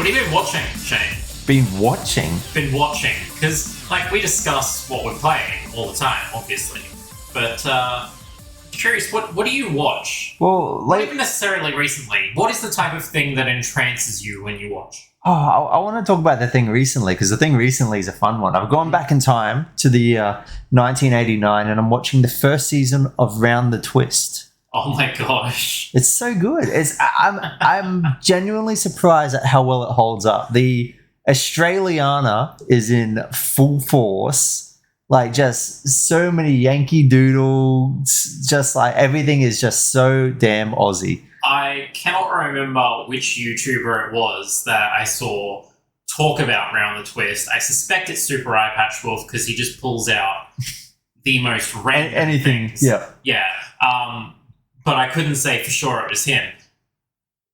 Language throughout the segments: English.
What have you been watching, Shane? Been watching? Been watching. Because, like, we discuss what we're playing all the time, obviously. But, curious, what do you watch? Well, Not even necessarily recently. What is the type of thing that entrances you when you watch? Oh, I want to talk about the thing recently, because the thing recently is a fun one. I've gone back in time to the 1989, and I'm watching the first season of Round the Twist. Oh my gosh. It's so good. I'm genuinely surprised at how well it holds up. The Australiana is in full force. Like, just so many Yankee Doodles. Just like everything is just so damn Aussie. I cannot remember which YouTuber it was that I saw talk about Round the Twist. I suspect it's Super Eye Patch Wolf because he just pulls out the most random anything. things. Yeah. Yeah. But I couldn't say for sure it was him.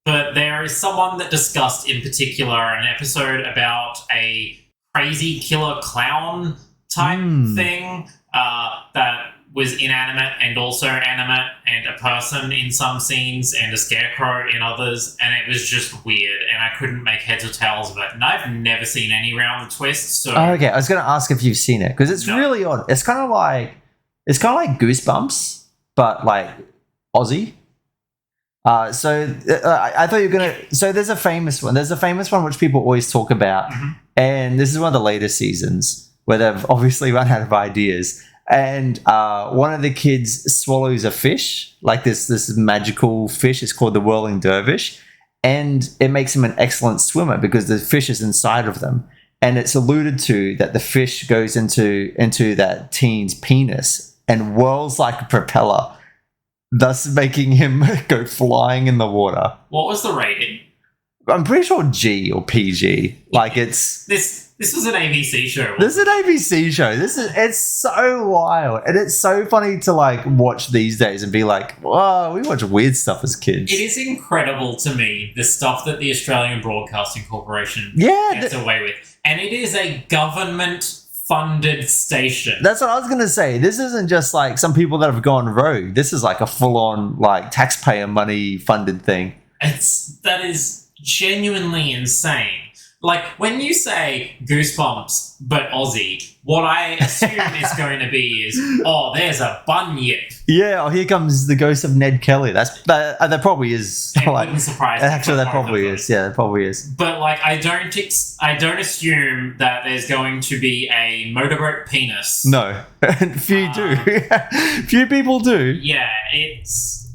But there is someone that discussed in particular an episode about a crazy killer clown type thing that was inanimate and also animate, and a person in some scenes and a scarecrow in others, and it was just weird, and I couldn't make heads or tails of it. And I've never seen any Round the Twist, so... Oh, okay, I was going to ask if you've seen it, because it's really odd. It's kind of like Goosebumps, but like Aussie. I thought you were going to... So there's a famous one. There's a famous one which people always talk about, and this is one of the latest seasons where they've obviously run out of ideas. And one of the kids swallows a fish, like this magical fish. It's called the Whirling Dervish. And it makes him an excellent swimmer because the fish is inside of them. And it's alluded to that the fish goes into that teen's penis and whirls like a propeller, thus making him go flying in the water. What was the rating? I'm pretty sure G or PG. Like, it's... This was an ABC show. This is an ABC show. It's so wild. And it's so funny to like watch these days and be like, whoa, we watch weird stuff as kids. It is incredible to me, the stuff that the Australian Broadcasting Corporation gets away with. And it is a government-funded station. That's what I was going to say. This isn't just like some people that have gone rogue. This is like a full-on like taxpayer money-funded thing. That is genuinely insane. Like, when you say Goosebumps, but Aussie, what I assume is going to be is, oh, there's a bunyip. Yeah, here comes the ghost of Ned Kelly. That probably is. It wouldn't surprise me. Actually, that probably is. Yeah, that probably is. But, like, I don't assume that there's going to be a motorboat penis. No. Few do. Few people do. Yeah, it's...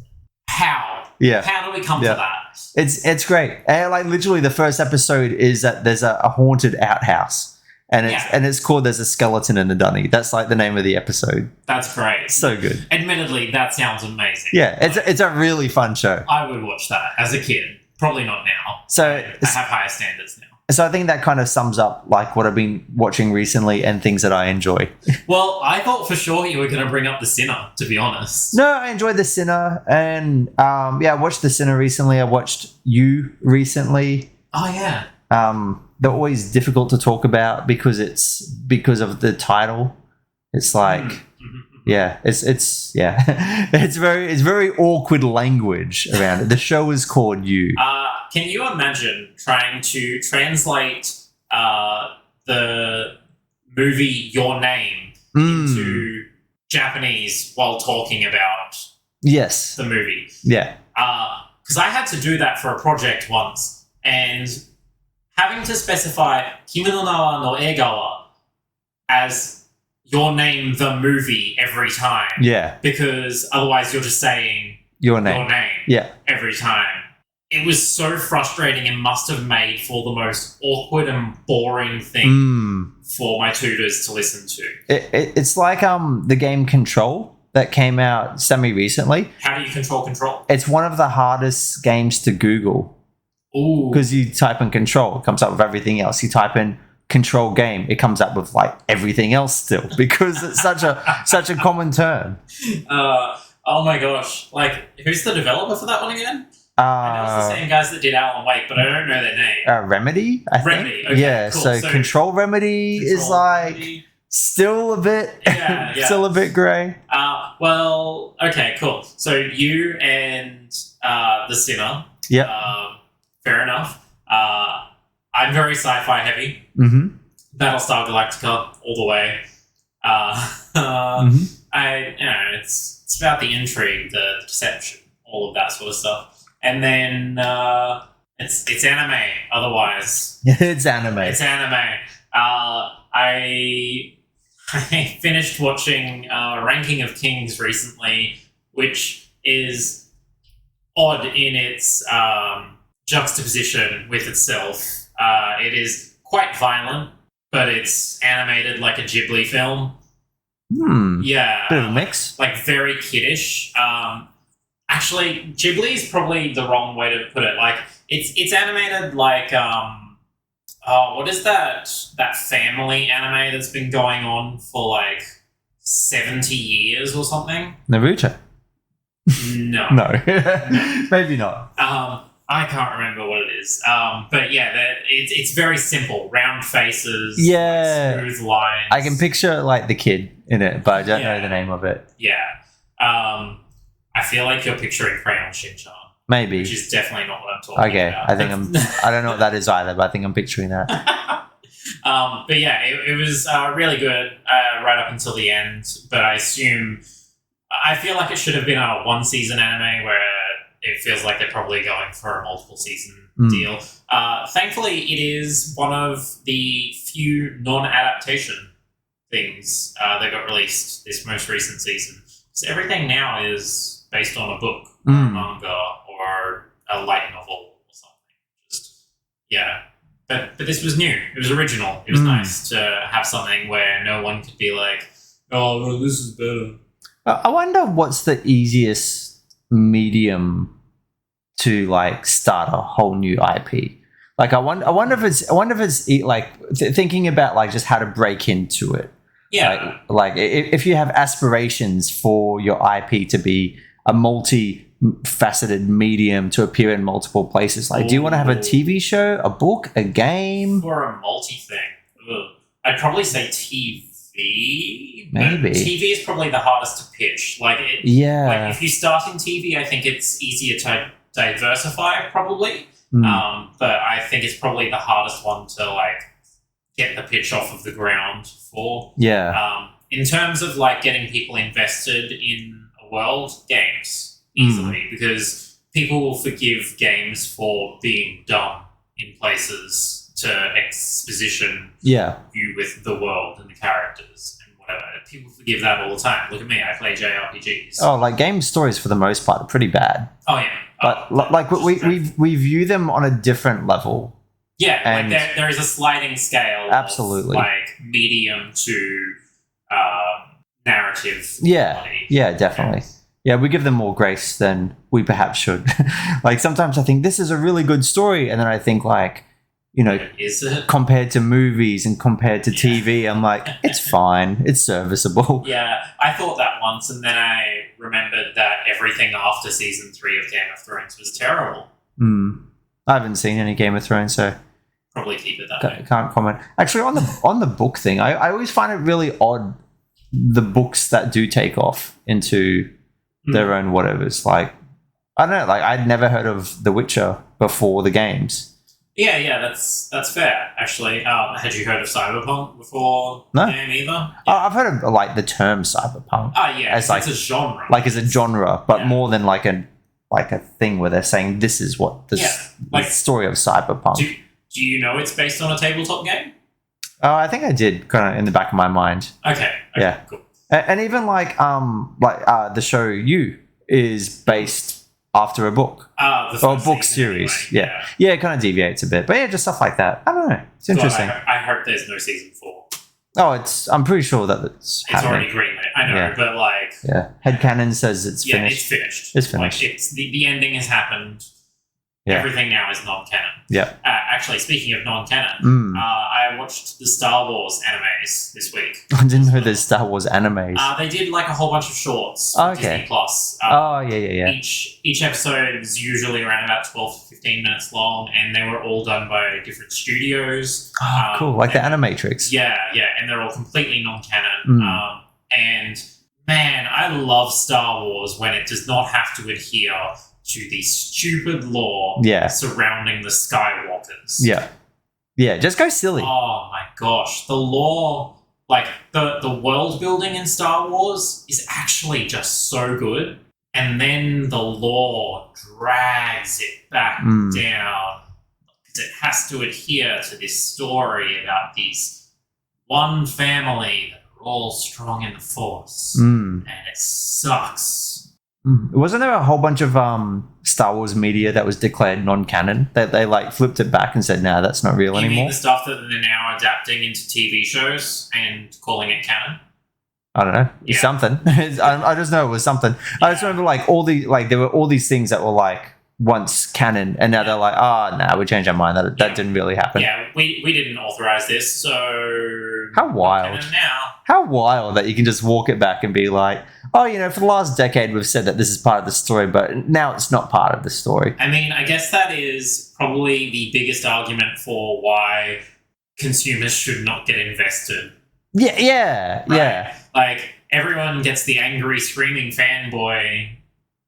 How? Yeah. How do we come to that? It's great. And like literally the first episode is that there's a haunted outhouse, and it's called There's a Skeleton in the Dunny. That's like the name of the episode. That's great. So good. Admittedly, that sounds amazing. Yeah, it's a really fun show. I would watch that as a kid. Probably not now. So I have higher standards now. So I think that kind of sums up like what I've been watching recently and things that I enjoy. Well, I thought for sure you were going to bring up The Sinner, to be honest. No, I enjoyed The Sinner, and I watched The Sinner recently. I watched You recently. Oh yeah. They're always difficult to talk about because of the title. It's like it's very awkward language around it. The show is called You. Can you imagine trying to translate the movie Your Name into Japanese while talking about the movie? Yeah. Because I had to do that for a project once, and having to specify Kimi no Nawa no Egawa as Your Name the movie every time. Yeah. Because otherwise you're just saying Your Name. Every time. It was so frustrating and must have made for the most awkward and boring thing for my tutors to listen to. It's like the game Control that came out semi-recently. How do you control? It's one of the hardest games to Google. Ooh. Because you type in Control, it comes up with everything else. You type in Control game, it comes up with like everything else still because it's such a common term. Oh my gosh. Like, who's the developer for that one again? I know it's the same guys that did Alan Wake, but I don't know their name. Remedy, I think. Remedy, okay, yeah, cool. so Control Remedy is like still a bit still a bit grey. Well, okay, cool. So you and The Sinner. Yeah. Fair enough. I'm very sci-fi heavy. Mm-hmm. Battlestar Galactica all the way. It's about the intrigue, the deception, all of that sort of stuff. And then it's anime. Otherwise, It's anime. It's anime. I finished watching Ranking of Kings recently, which is odd in its juxtaposition with itself. It is quite violent, but it's animated like a Ghibli film. Yeah. Bit of a mix. Like very kiddish. Actually, Ghibli is probably the wrong way to put it. Like it's animated like what is that family anime that's been going on for like 70 years or something? Naruto. No. No. Maybe not. I can't remember what it is. But yeah, it's very simple. Round faces, Yeah. like, smooth lines. I can picture like the kid in it, but I don't know the name of it. Yeah. I feel like you're picturing Crayon Shin-chan. Maybe. Which is definitely not what I'm talking about. I think I don't know what that is either, but I think I'm picturing that. But yeah, it was really good right up until the end. But I feel like it should have been a one-season anime where it feels like they're probably going for a multiple-season deal. Thankfully, it is one of the few non-adaptation things that got released this most recent season. So everything now is based on a book or a manga or a light novel or something. Just but this was new. It was original. It was nice to have something where no one could be like, "Oh, well, this is better." I wonder what's the easiest medium to like start a whole new IP. Like I wonder if it's like thinking about like just how to break into it. Yeah. Like if you have aspirations for your IP to be a multi-faceted medium to appear in multiple places, like do you want to have a TV show, a book, a game? For a multi thing, I'd probably say TV. Maybe. TV is probably the hardest to pitch. Like if you start in TV, I think it's easier to diversify probably. But I think it's probably the hardest one to like get the pitch off of the ground for. Yeah. In terms of like getting people invested in a world, games easily because people will forgive games for being dumb in places to exposition you with the world and the characters and whatever. People forgive that all the time. Look at me, I play JRPGs. Oh, like game stories for the most part are pretty bad. Oh yeah. But like we view them on a different level. Yeah, and like there is a sliding scale. Absolutely. Of like medium to narrative. quality. Yeah, definitely. Yeah, we give them more grace than we perhaps should. Like sometimes I think this is a really good story, and then I think like, you know, is it? Compared to movies and compared to TV, I'm like, it's fine, it's serviceable. Yeah, I thought that once, and then I remembered that everything after season 3 of Game of Thrones was terrible. I haven't seen any Game of Thrones, so probably keep it that way. Can't comment. Actually, on the book thing, I always find it really odd the books that do take off into their own whatevers. Like, I don't know, like I'd never heard of The Witcher before the games. Yeah, that's fair, actually. Had you heard of Cyberpunk before No. the game either? Yeah. I've heard of like the term cyberpunk. Yeah, as like it's a genre. like as a genre, but more than like a thing where they're saying this is what the story of cyberpunk. Do you know it's based on a tabletop game? I think I did kind of in the back of my mind. Okay, yeah, cool. And even like the show You is based after a book or a book series. Anyway. Yeah, it kind of deviates a bit, but yeah, just stuff like that. I don't know. It's interesting. I hope there's no season 4. Oh, I'm pretty sure that it's happening. Already greenlit. I know, but like headcanon says it's finished. It's finished. It's finished. Like the ending has happened. Yeah. Everything now is non-canon. Yeah. Actually, speaking of non-canon, I watched the Star Wars animes this week. I didn't know there's Star Wars animes. They did like a whole bunch of shorts on Disney Plus. Yeah. Each episode was usually around about 12 to 15 minutes long, and they were all done by different studios. Oh, cool. Like the Animatrix. Yeah, and they're all completely non-canon. And man, I love Star Wars when it does not have to adhere to the stupid lore surrounding the Skywalkers. Yeah. Yeah, just go silly. Oh my gosh, the lore, like the world building in Star Wars is actually just so good, and then the lore drags it back down because it has to adhere to this story about these one family that are all strong in the Force, and it sucks. Wasn't there a whole bunch of Star Wars media that was declared non-canon? That they like flipped it back and said, "No, that's not real You anymore." mean the stuff that they're now adapting into TV shows and calling it canon? I don't know. Yeah. Something. I just know it was something. I just remember there were all these things that were like once canon, and now they're like, nah, we changed our mind. That didn't really happen. Yeah, we didn't authorize this, so how wild! Now. How wild that you can just walk it back and be like, oh, for the last decade we've said that this is part of the story, but now it's not part of the story. I mean, I guess that is probably the biggest argument for why consumers should not get invested. Yeah. Like, everyone gets the angry, screaming fanboy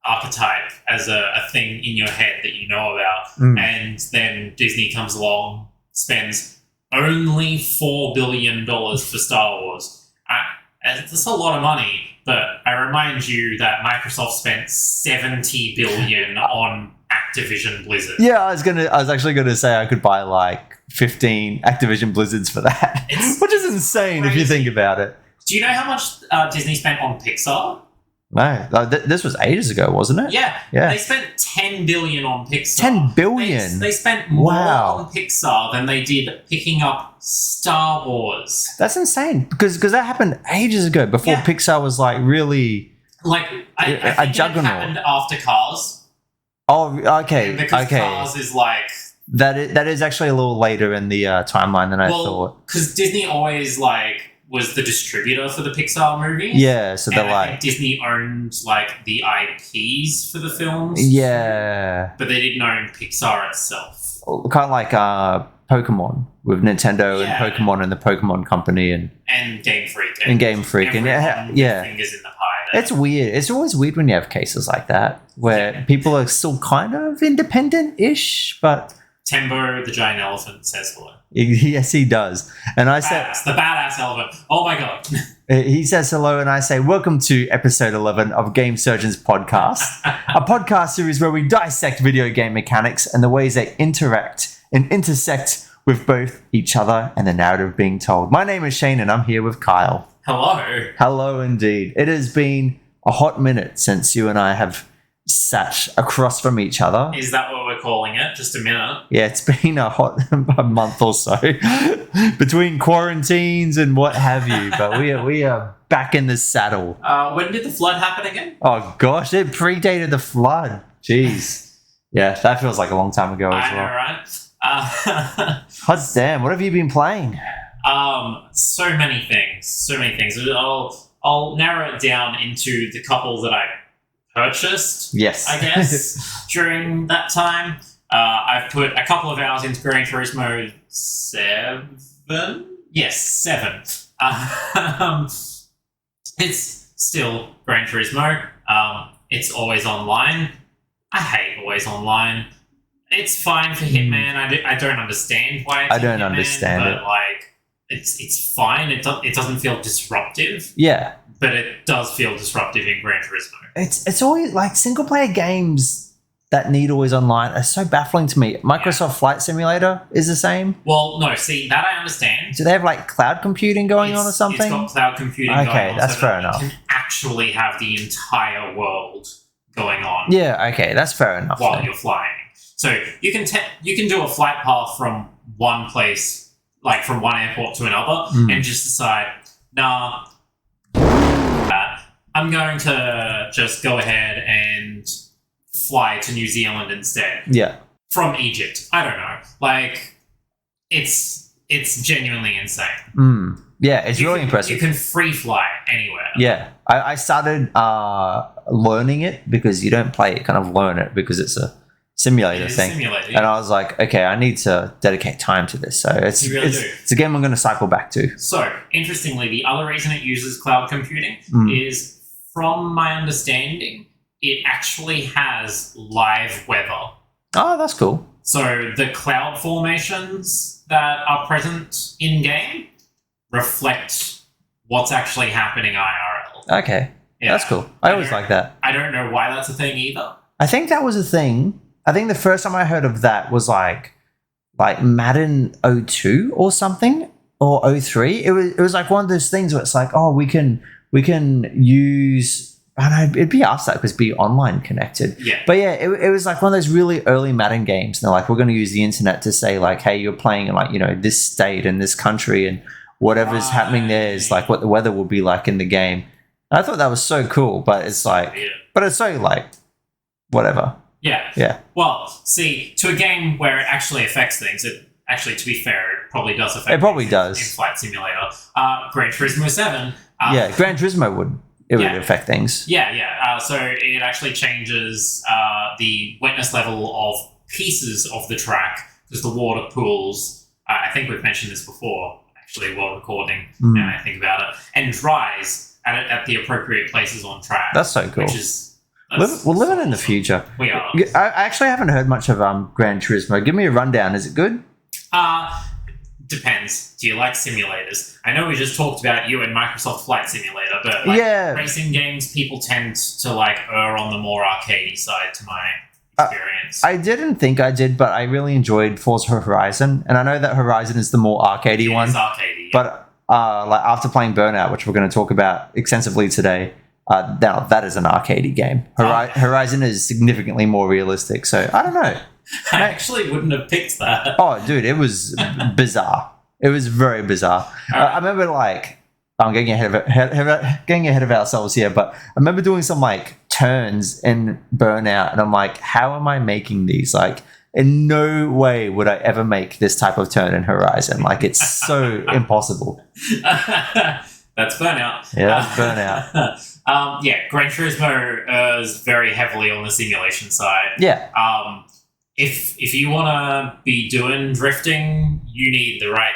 archetype as a thing in your head that you know about, and then Disney comes along, spends only $4 billion for Star Wars. That's a lot of money, but I remind you that Microsoft spent $70 billion on Activision Blizzard. Yeah, I was actually gonna say I could buy like 15 Activision Blizzards for that, which is insane if you think about it. Do you know how much Disney spent on Pixar? No, this was ages ago, wasn't it? Yeah. They spent $10 billion on Pixar. $10 billion? They spent more on Pixar than they did picking up Star Wars. That's insane because that happened ages ago before Pixar was like really like I think juggernaut. It happened after Cars. Oh, okay. Because Cars is like that is actually a little later in the timeline than I thought. Because Disney always was the distributor for the Pixar movies. Yeah, so they're I think Disney owned the IPs for the films. Yeah, but they didn't own Pixar itself. Kind of like Pokemon with Nintendo and Pokemon and the Pokemon Company and Game Freak and Game Freak and fingers in the pie. It's weird. It's always weird when you have cases like that where people are still kind of independent-ish, but Tembo the giant elephant says hello. Yes, he does. And I said, the badass elephant. Oh my god. He says hello, and I say, welcome to episode 11 of Game Surgeons Podcast, a podcast series where we dissect video game mechanics and the ways they interact and intersect with both each other and the narrative being told. My name is Shane, and I'm here with Kyle. Hello. Hello, indeed. It has been a hot minute since you and I have sat across from each other. Is that what we're calling it? Just a minute? Yeah, it's been a month or so between quarantines and what have you, but we are back in the saddle. When did the flood happen again? Oh gosh, it predated the flood. Jeez. Yeah, that feels like a long time ago as well. I know, right? Hot damn, what have you been playing? So many things. I'll narrow it down into the couple that I purchased, yes, I guess, during that time. I've put a couple of hours into Gran Turismo 7. Yes, 7. It's still Gran Turismo. It's always online. I hate always online. It's fine for Hitman. I don't understand why it's I don't Hitman, understand but it. It's fine. It doesn't feel disruptive. Yeah. But it does feel disruptive in Gran Turismo. It's always like single player games that need always online are so baffling to me. Microsoft Flight Simulator is the same. Well, no, see, that I understand. Do they have like cloud computing going on or something? It's got cloud computing going on. Okay, that's fair enough. You can actually have the entire world going on. Yeah, okay, that's fair enough. While you're flying. So you can do a flight path from one place, like from one airport to another, and just decide, nah, I'm going to just go ahead and fly to New Zealand instead. Yeah. From Egypt. I don't know. It's genuinely insane. Yeah, it's really impressive. You can free fly anywhere. Yeah. I started learning it because you don't play it, kind of learn it because it's a simulator thing. And I was like, okay, I need to dedicate time to this. So it's a game I'm going to cycle back to. So, interestingly, the other reason it uses cloud computing is, from my understanding, it actually has live weather. Oh, that's cool. So the cloud formations that are present in-game reflect what's actually happening IRL. Okay. Yeah. That's cool. I always like that. I don't know why that's a thing either. I think that was a thing. I think the first time I heard of that was like Madden 02 or something, or 03. It was like one of those things where it's like, oh, we can use. I don't know, it'd be after that because it'd be online connected. Yeah. But yeah, it was like one of those really early Madden games. And they're like, we're going to use the internet to say like, hey, you're playing in like, this state and this country, and whatever's happening there is like what the weather will be like in the game. And I thought that was so cool, but it's like, but it's so like, whatever. Yeah. Yeah. Well, see, to a game where it actually affects things, it actually, to be fair, it probably does affect It probably things does. in Flight Simulator. Gran Turismo 7. Yeah, Gran Turismo would affect things. Yeah. So it actually changes the wetness level of pieces of the track because the water pools, I think we've mentioned this before, actually, while recording, now I think about it, and dries at the appropriate places on track. That's so cool. Which is... We're living in the future. We are. I actually haven't heard much of Gran Turismo. Give me a rundown. Is it good? Depends. Do you like simulators? I know we just talked about you and Microsoft Flight Simulator, but racing games, people tend to like err on the more arcadey side, to my experience. I didn't think I did, but I really enjoyed Forza Horizon, and I know that Horizon is the more arcadey one. It's arcadey, but like after playing Burnout, which we're going to talk about extensively today, now that is an arcadey game. Horizon is significantly more realistic, so I don't know. I actually wouldn't have picked that. Oh, dude, it was bizarre. It was very bizarre. I remember like I'm getting ahead of ourselves here, but I remember doing some like turns in Burnout, and I'm like, how am I making these? Like, in no way would I ever make this type of turn in Horizon. Like, it's so impossible. That's Burnout. Yeah, that's Burnout. Gran Turismo is very heavily on the simulation side. Yeah. If you want to be doing drifting, you need the right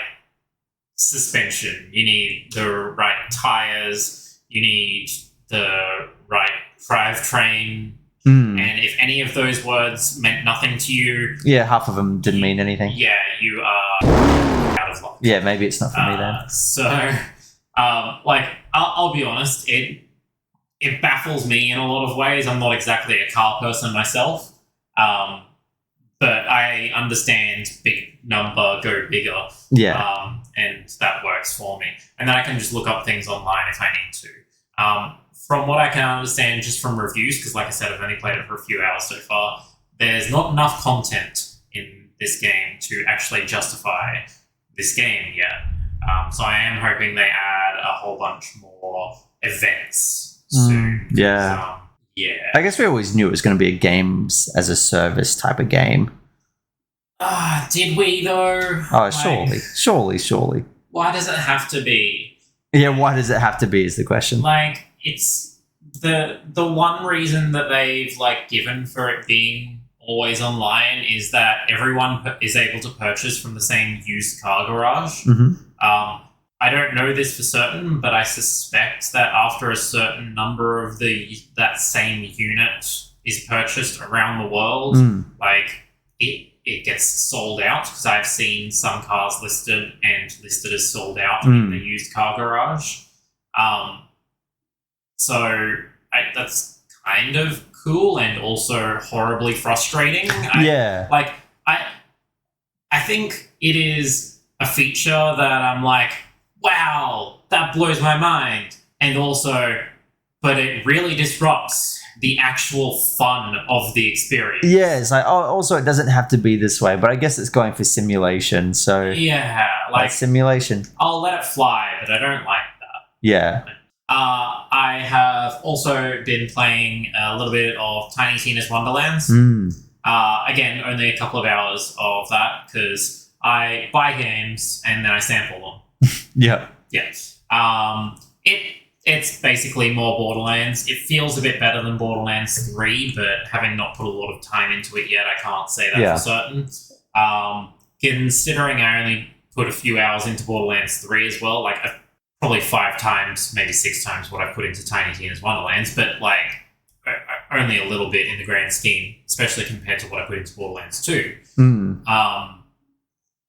suspension. You need the right tires. You need the right drivetrain. And if any of those words meant nothing to you... Yeah, half of them didn't mean anything. Yeah, you are out of luck. Yeah, maybe it's not for me then. So, I'll be honest, it baffles me in a lot of ways. I'm not exactly a car person myself. But I understand big number, go bigger. Yeah. And that works for me. And then I can just look up things online if I need to. From what I can understand just from reviews, because like I said, I've only played it for a few hours so far, there's not enough content in this game to actually justify this game yet. So I am hoping they add a whole bunch more events soon. Yeah. Yeah. I guess we always knew it was going to be a games as a service type of game. Did we though? Oh, surely. Why does it have to be? Yeah, why does it have to be is the question. Like, it's the one reason that they've like given for it being always online is that everyone is able to purchase from the same used car garage. I don't know this for certain, but I suspect that after a certain number of that same unit is purchased around the world, like it gets sold out, because I've seen some cars listed as sold out in the used car garage. So that's kind of cool and also horribly frustrating. I think it is a feature that I'm like, wow, that blows my mind. And also, but it really disrupts the actual fun of the experience. Yeah, it's like, also it doesn't have to be this way, but I guess it's going for simulation, so... Yeah, like... simulation. I'll let it fly, but I don't like that. Yeah. I have also been playing a little bit of Tiny Tina's Wonderlands. Again, only a couple of hours of that, because I buy games and then I sample them. Yeah. It's basically more Borderlands. It feels a bit better than Borderlands 3, but having not put a lot of time into it yet, I can't say that for certain. Considering I only put a few hours into Borderlands 3 as well, like probably 5 times, maybe 6 times what I put into Tiny Tina's Wonderlands, but like only a little bit in the grand scheme, especially compared to what I put into Borderlands 2.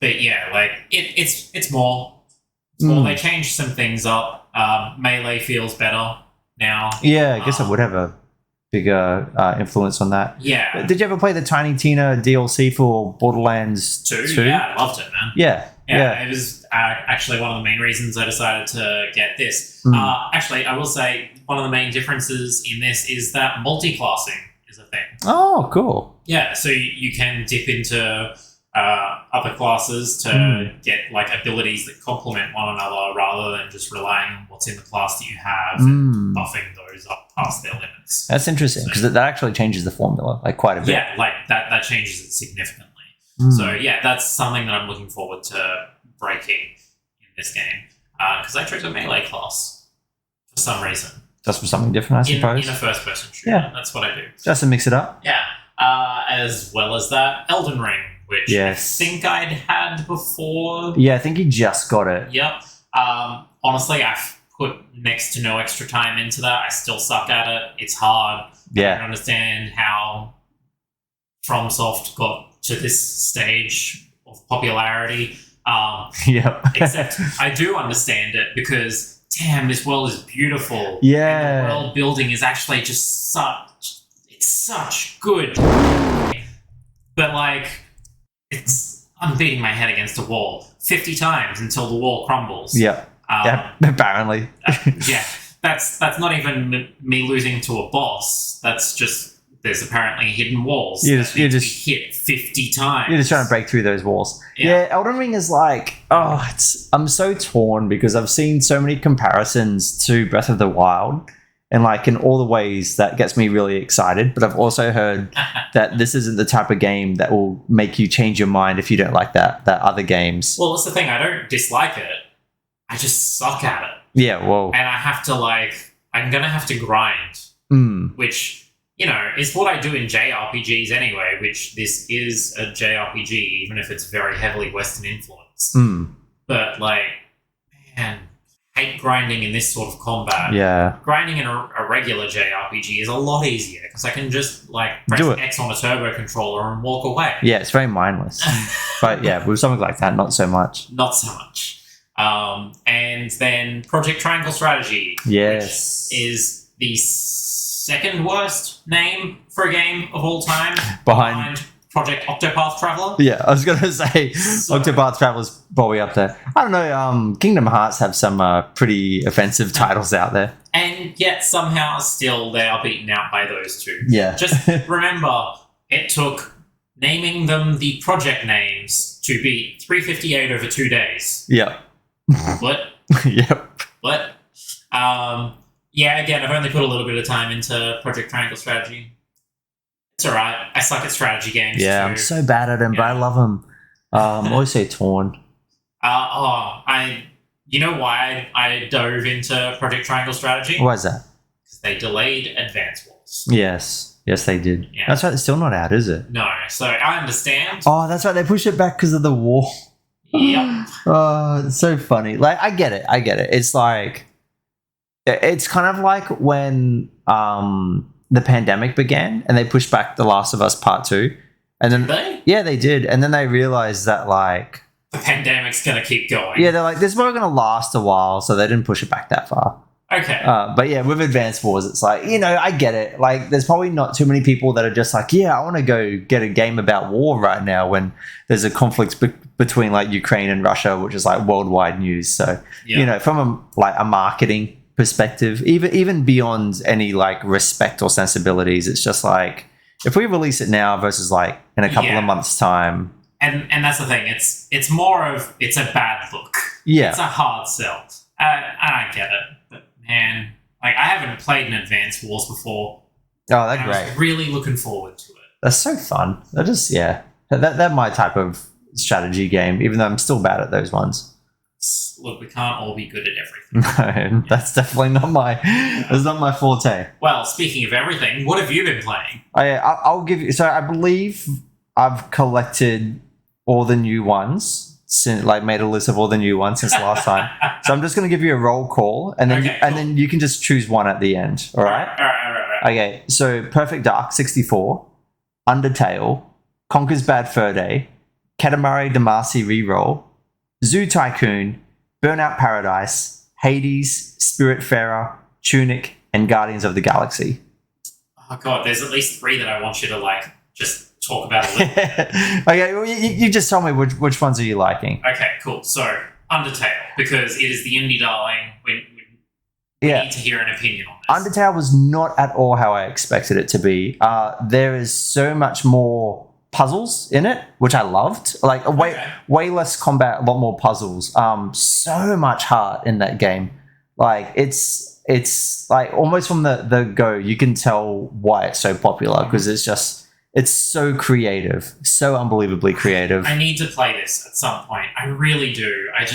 But yeah, like it's more. Well, they changed some things up. Melee feels better now. Yeah, I guess I would have a bigger influence on that. Yeah. Did you ever play the Tiny Tina DLC for Borderlands 2? Yeah, I loved it, man. Yeah. It was actually one of the main reasons I decided to get this. Actually, I will say one of the main differences in this is that multi-classing is a thing. Oh, cool. Yeah, so you can dip into other classes to get like abilities that complement one another rather than just relying on what's in the class that you have and buffing those up past their limits. That's interesting because that actually changes the formula like quite a bit. Yeah, like that changes it significantly. So yeah, that's something that I'm looking forward to breaking in this game because I chose a melee class for some reason. Just for something different, I suppose. In a first-person shooter, that's what I do. Just to mix it up. Yeah, as well as that Elden Ring, which I think I'd had before. Yeah, I think you just got it. Yep. Honestly, I've put next to no extra time into that. I still suck at it. It's hard. Yeah. I don't understand how FromSoft got to this stage of popularity. Except I do understand it because, damn, this world is beautiful. Yeah. And the world building is actually just such good. But, like, I'm beating my head against a wall 50 times until the wall crumbles. Yeah. Apparently. That's not even me losing to a boss. That's just there's apparently hidden walls. You're just hit 50 times. You're just trying to break through those walls. Yeah, Elden Ring is like, I'm so torn because I've seen so many comparisons to Breath of the Wild, and like in all the ways that gets me really excited. But I've also heard that this isn't the type of game that will make you change your mind if you don't like that other games. Well, that's the thing. I don't dislike it. I just suck at it. Yeah, well, and I have to I'm gonna have to grind, which, you know, is what I do in JRPGs anyway, which this is a JRPG, even if it's very heavily Western influenced. But, like, man, hate grinding in this sort of combat. Yeah. Grinding in a regular JRPG is a lot easier because I can just, like, press X on a turbo controller and walk away. Yeah, it's very mindless. But, yeah, with something like that, not so much. Not so much. And then Project Triangle Strategy. Yes. Which is the second worst name for a game of all time behind Project Octopath Traveler. Yeah, I was going to say Octopath Traveler's probably up there. I don't know, Kingdom Hearts have some pretty offensive titles out there. And yet somehow still they are beaten out by those two. Yeah. Just remember, it took naming them the project names to beat 358 over 2 days. Yep. What? Yep. What? Yeah, again, I've only put a little bit of time into Project Triangle Strategy. It's alright. I suck at strategy games. Yeah, I'm so bad at them, but I love them. I'm always so torn. You know why I dove into Project Triangle Strategy? Why is that? Because they delayed Advance Wars. Yes, they did. Yeah. That's right, it's still not out, is it? No, so I understand. Oh, that's right, they pushed it back because of the war. Yep. Oh, it's so funny. Like, I get it. It's like, it's kind of like when the pandemic began and they pushed back The Last of Us Part 2. And then, did they? Yeah, they did. And then they realized that, like, the pandemic's going to keep going. Yeah, they're like, this is probably going to last a while, so they didn't push it back that far. Okay. But yeah, with Advance Wars, it's like, you know, I get it. Like, there's probably not too many people that are just like, yeah, I want to go get a game about war right now when there's a conflict between like Ukraine and Russia, which is like worldwide news. So, you know, from a marketing perspective, even beyond any like respect or sensibilities, it's just like, if we release it now versus like in a couple of months' time. And that's the thing. It's more of, it's a bad look. Yeah. It's a hard sell. I get it. But man, like, I haven't played an Advance Wars before. Oh, that's great. I was really looking forward to it. That's so fun. That's my type of strategy game, even though I'm still bad at those ones. Look, we can't all be good at everything. No, that's definitely not my forte. Well, speaking of everything, what have you been playing? I'll give you, so I believe I've collected all the new ones. Made a list of all the new ones since last time. So I'm just going to give you a roll call, and then then you can just choose one at the end. All right. Okay, so Perfect Dark 64, Undertale, Conker's Bad Fur Day, Katamari Damacy Reroll, Zoo Tycoon, Burnout Paradise, Hades, Spiritfarer, Tunic, and Guardians of the Galaxy. Oh god, there's at least 3 that I want you to like just talk about a little. Okay, well, you just tell me which ones are you liking. Okay, cool. So Undertale, because it is the indie darling. We need to hear an opinion on this. Undertale was not at all how I expected it to be. There is so much more puzzles in it, which I loved. Like way less combat, a lot more puzzles. So much heart in that game. Like it's like almost from the go, you can tell why it's so popular because it's so creative, so unbelievably creative. I need to play this at some point. I really do. I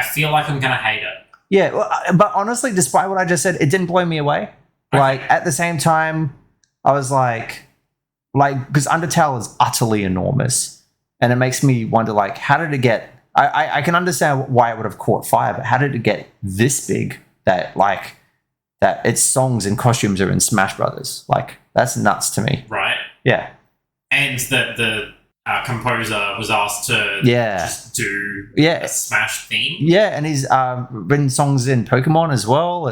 feel like I'm gonna hate it. Yeah, well, but honestly, despite what I just said, it didn't blow me away. Okay. Like at the same time, I was like because Undertale is utterly enormous, and it makes me wonder, like, how did it get? I can understand why it would have caught fire, but how did it get this big? That its songs and costumes are in Smash Brothers. Like that's nuts to me. Right. Yeah. And the composer was asked to just do a Smash theme. Yeah, and he's written songs in Pokemon as well.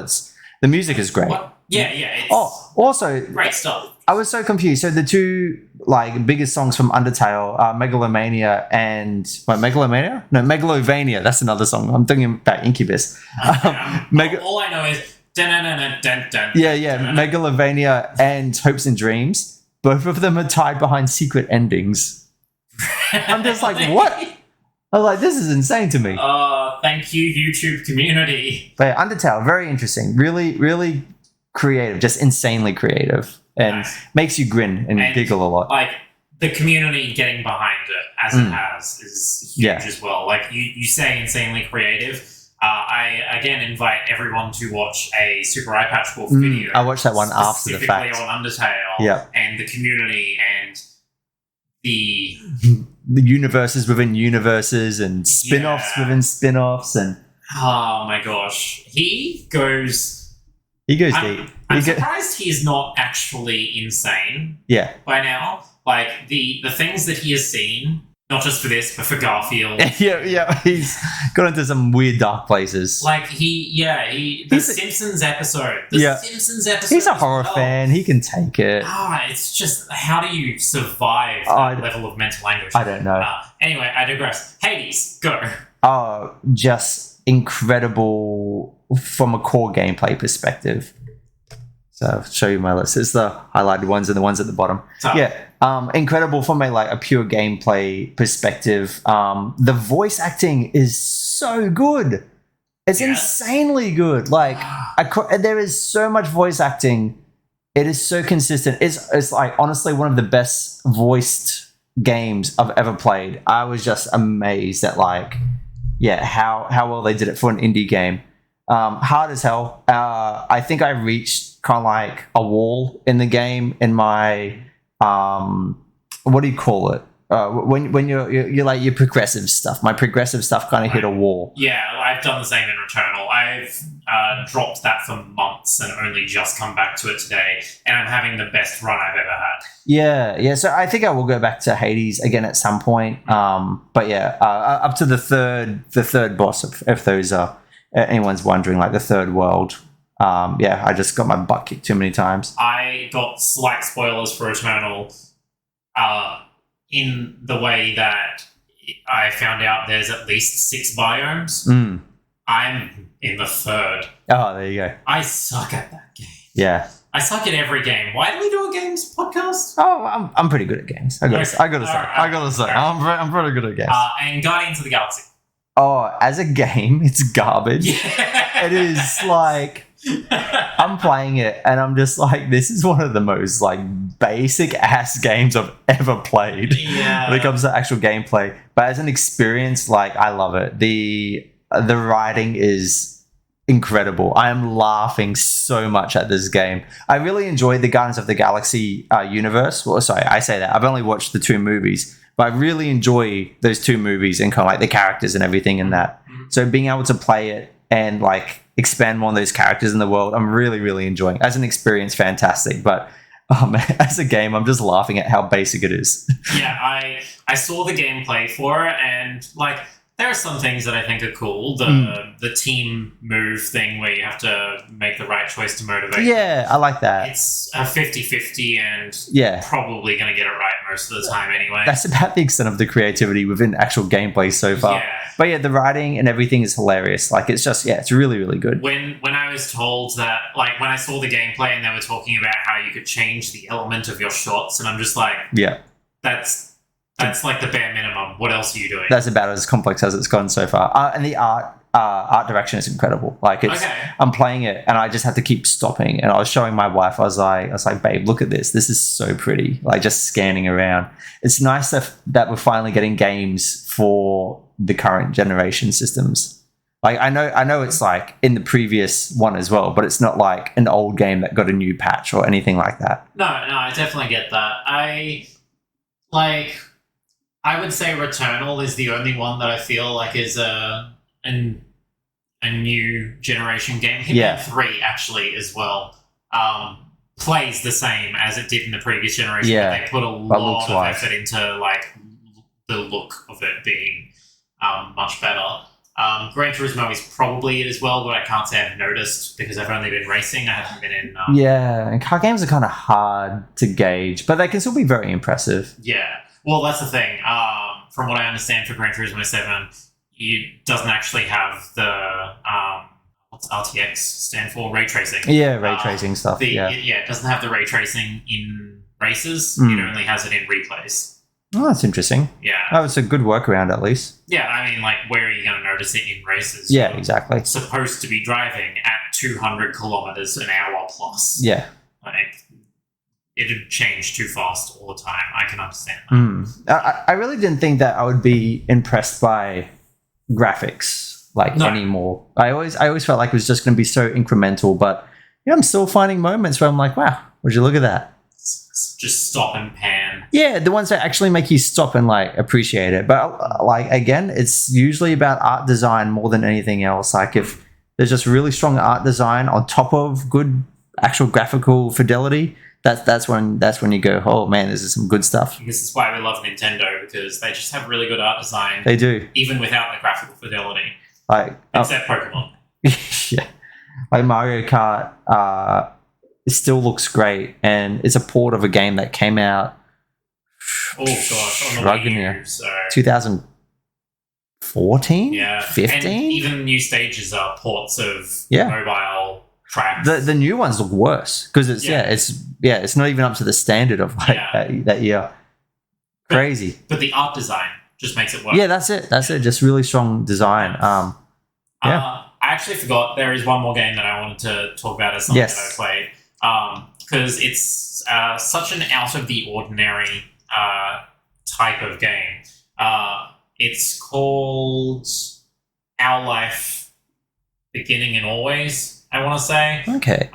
The music is great. What? Yeah. It's also great stuff. I was so confused. So the two like biggest songs from Undertale are Megalomania and Megalomania? No, Megalovania. That's another song. I'm thinking about Incubus. All I know is Megalovania and Hopes and Dreams. Both of them are tied behind secret endings. I'm just like, what? I was like, this is insane to me. Thank you, YouTube community. But yeah, Undertale, very interesting. Really, really creative. Just insanely creative. And makes you grin and giggle a lot. Like, the community getting behind it, as it has, is huge as well. Like, you say insanely creative. I, again, invite everyone to watch a Super Eye Patch Wolf video. I watched that one after the fact. Specifically on Undertale and the community and the universes within universes and spin-offs within spin-offs. And oh my gosh. He goes deep. I'm surprised he is not actually insane by now. Like, the things that he has seen, not just for this, but for Garfield. He's got into some weird dark places. Like, the Simpsons episode. Simpsons episode. He's a horror fan. He can take it. It's just, how do you survive that level of mental anguish? I don't know. Anyway, I digress. Hades, go. Just incredible from a core gameplay perspective. So I'll show you my list. It's the highlighted ones and the ones at the bottom. Incredible from a pure gameplay perspective. The voice acting is so good. It's insanely good. Like there is so much voice acting. It is so consistent. It's like honestly one of the best voiced games I've ever played. I was just amazed at how well they did it for an indie game. Hard as hell. I think I reached kind of like a wall in the game in my what do you call it? When you're like your progressive stuff. My progressive stuff kind of hit a wall. Yeah, I've done the same in Returnal. I've dropped that for months and only just come back to it today, and I'm having the best run I've ever had. Yeah. So I think I will go back to Hades again at some point. But up to the third boss, if those are anyone's wondering, like the third world. I just got my butt kicked too many times. I got slight spoilers for Eternal in the way that I found out there's at least 6 biomes. I'm in the third. Oh, there you go. I suck at that game. Yeah. I suck at every game. Why do we do a games podcast? Oh, I'm pretty good at games. I gotta say. I'm pretty good at games. And Guardians of the Galaxy. Oh, as a game, it's garbage. Yeah. It is like I'm playing it and I'm just like, this is one of the most basic ass games I've ever played when it comes to actual gameplay. But as an experience, I love it. The writing is incredible. I am laughing so much at this game. I really enjoyed the Guardians of the Galaxy universe. Well, sorry, I say that. I've only watched the 2 movies. But I really enjoy those 2 movies and kind of the characters and everything in that. So being able to play it and expand more on those characters in the world. I'm really, really enjoying it. As an experience, fantastic. But oh man, as a game, I'm just laughing at how basic it is. Yeah, I saw the gameplay for it, and like there are some things that I think are cool. The team move thing where you have to make the right choice to motivate. Yeah, I like that. It's a 50-50 and probably going to get it right most of the time anyway. That's about the extent of the creativity within actual gameplay so far. Yeah. But yeah, the writing and everything is hilarious. Like it's just, it's really, really good. When I was told that, like when I saw the gameplay and they were talking about how you could change the element of your shots, and I'm just like, yeah, that's like the bare minimum. What else are you doing? That's about as complex as it's gone so far. And the art direction is incredible. Like it's, I'm playing it and I just have to keep stopping. And I was showing my wife. I was like, babe, look at this. This is so pretty. Like just scanning around. It's nice that we're finally getting games for the current generation systems. Like I know it's like in the previous one as well, but it's not like an old game that got a new patch or anything like that. No, I definitely get that. I would say Returnal is the only one that I feel like is a new generation game. Hitman 3 actually as well plays the same as it did in the previous generation. Yeah, but they put a lot of effort into like the look of it being much better. Gran Turismo is probably it as well, but I can't say I've noticed because I've only been racing. I haven't been in. And car games are kind of hard to gauge, but they can still be very impressive. Yeah. Well, that's the thing. From what I understand for Gran Turismo 7, it doesn't actually have the what's RTX stand for? Ray tracing. Yeah, ray tracing stuff. It doesn't have the ray tracing in races. It only has it in replays. Oh, that's interesting. Yeah. Oh, it's a good workaround at least. Yeah, I mean, like, where are you going to notice it in races? Yeah, exactly. Supposed to be driving at 200 kilometers an hour plus. Yeah. Like, it'd change too fast all the time. I can understand that. I really didn't think that I would be impressed by graphics anymore. I always felt like it was just going to be so incremental, but I'm still finding moments where I'm like, wow, would you look at that? Just stop and pan. Yeah, the ones that actually make you stop and appreciate it. But again, it's usually about art design more than anything else. Like if there's just really strong art design on top of good actual graphical fidelity, that's when you go, oh man, this is some good stuff. This is why we love Nintendo, because they just have really good art design. They do, even without the graphical fidelity. Except Pokemon. Yeah, like Mario Kart. It still looks great, and it's a port of a game that came out. Oh gosh, on the Wii U, so 2014, 15. And even new stages are ports of mobile tracks. The new ones look worse because it's not even up to the standard of that year. Crazy, but the art design just makes it work. Yeah, that's it. Just really strong design. I actually forgot there is one more game that I wanted to talk about as something that I played. Because it's such an out of the ordinary type of game. It's called Our Life Beginning and Always, I want to say. Okay.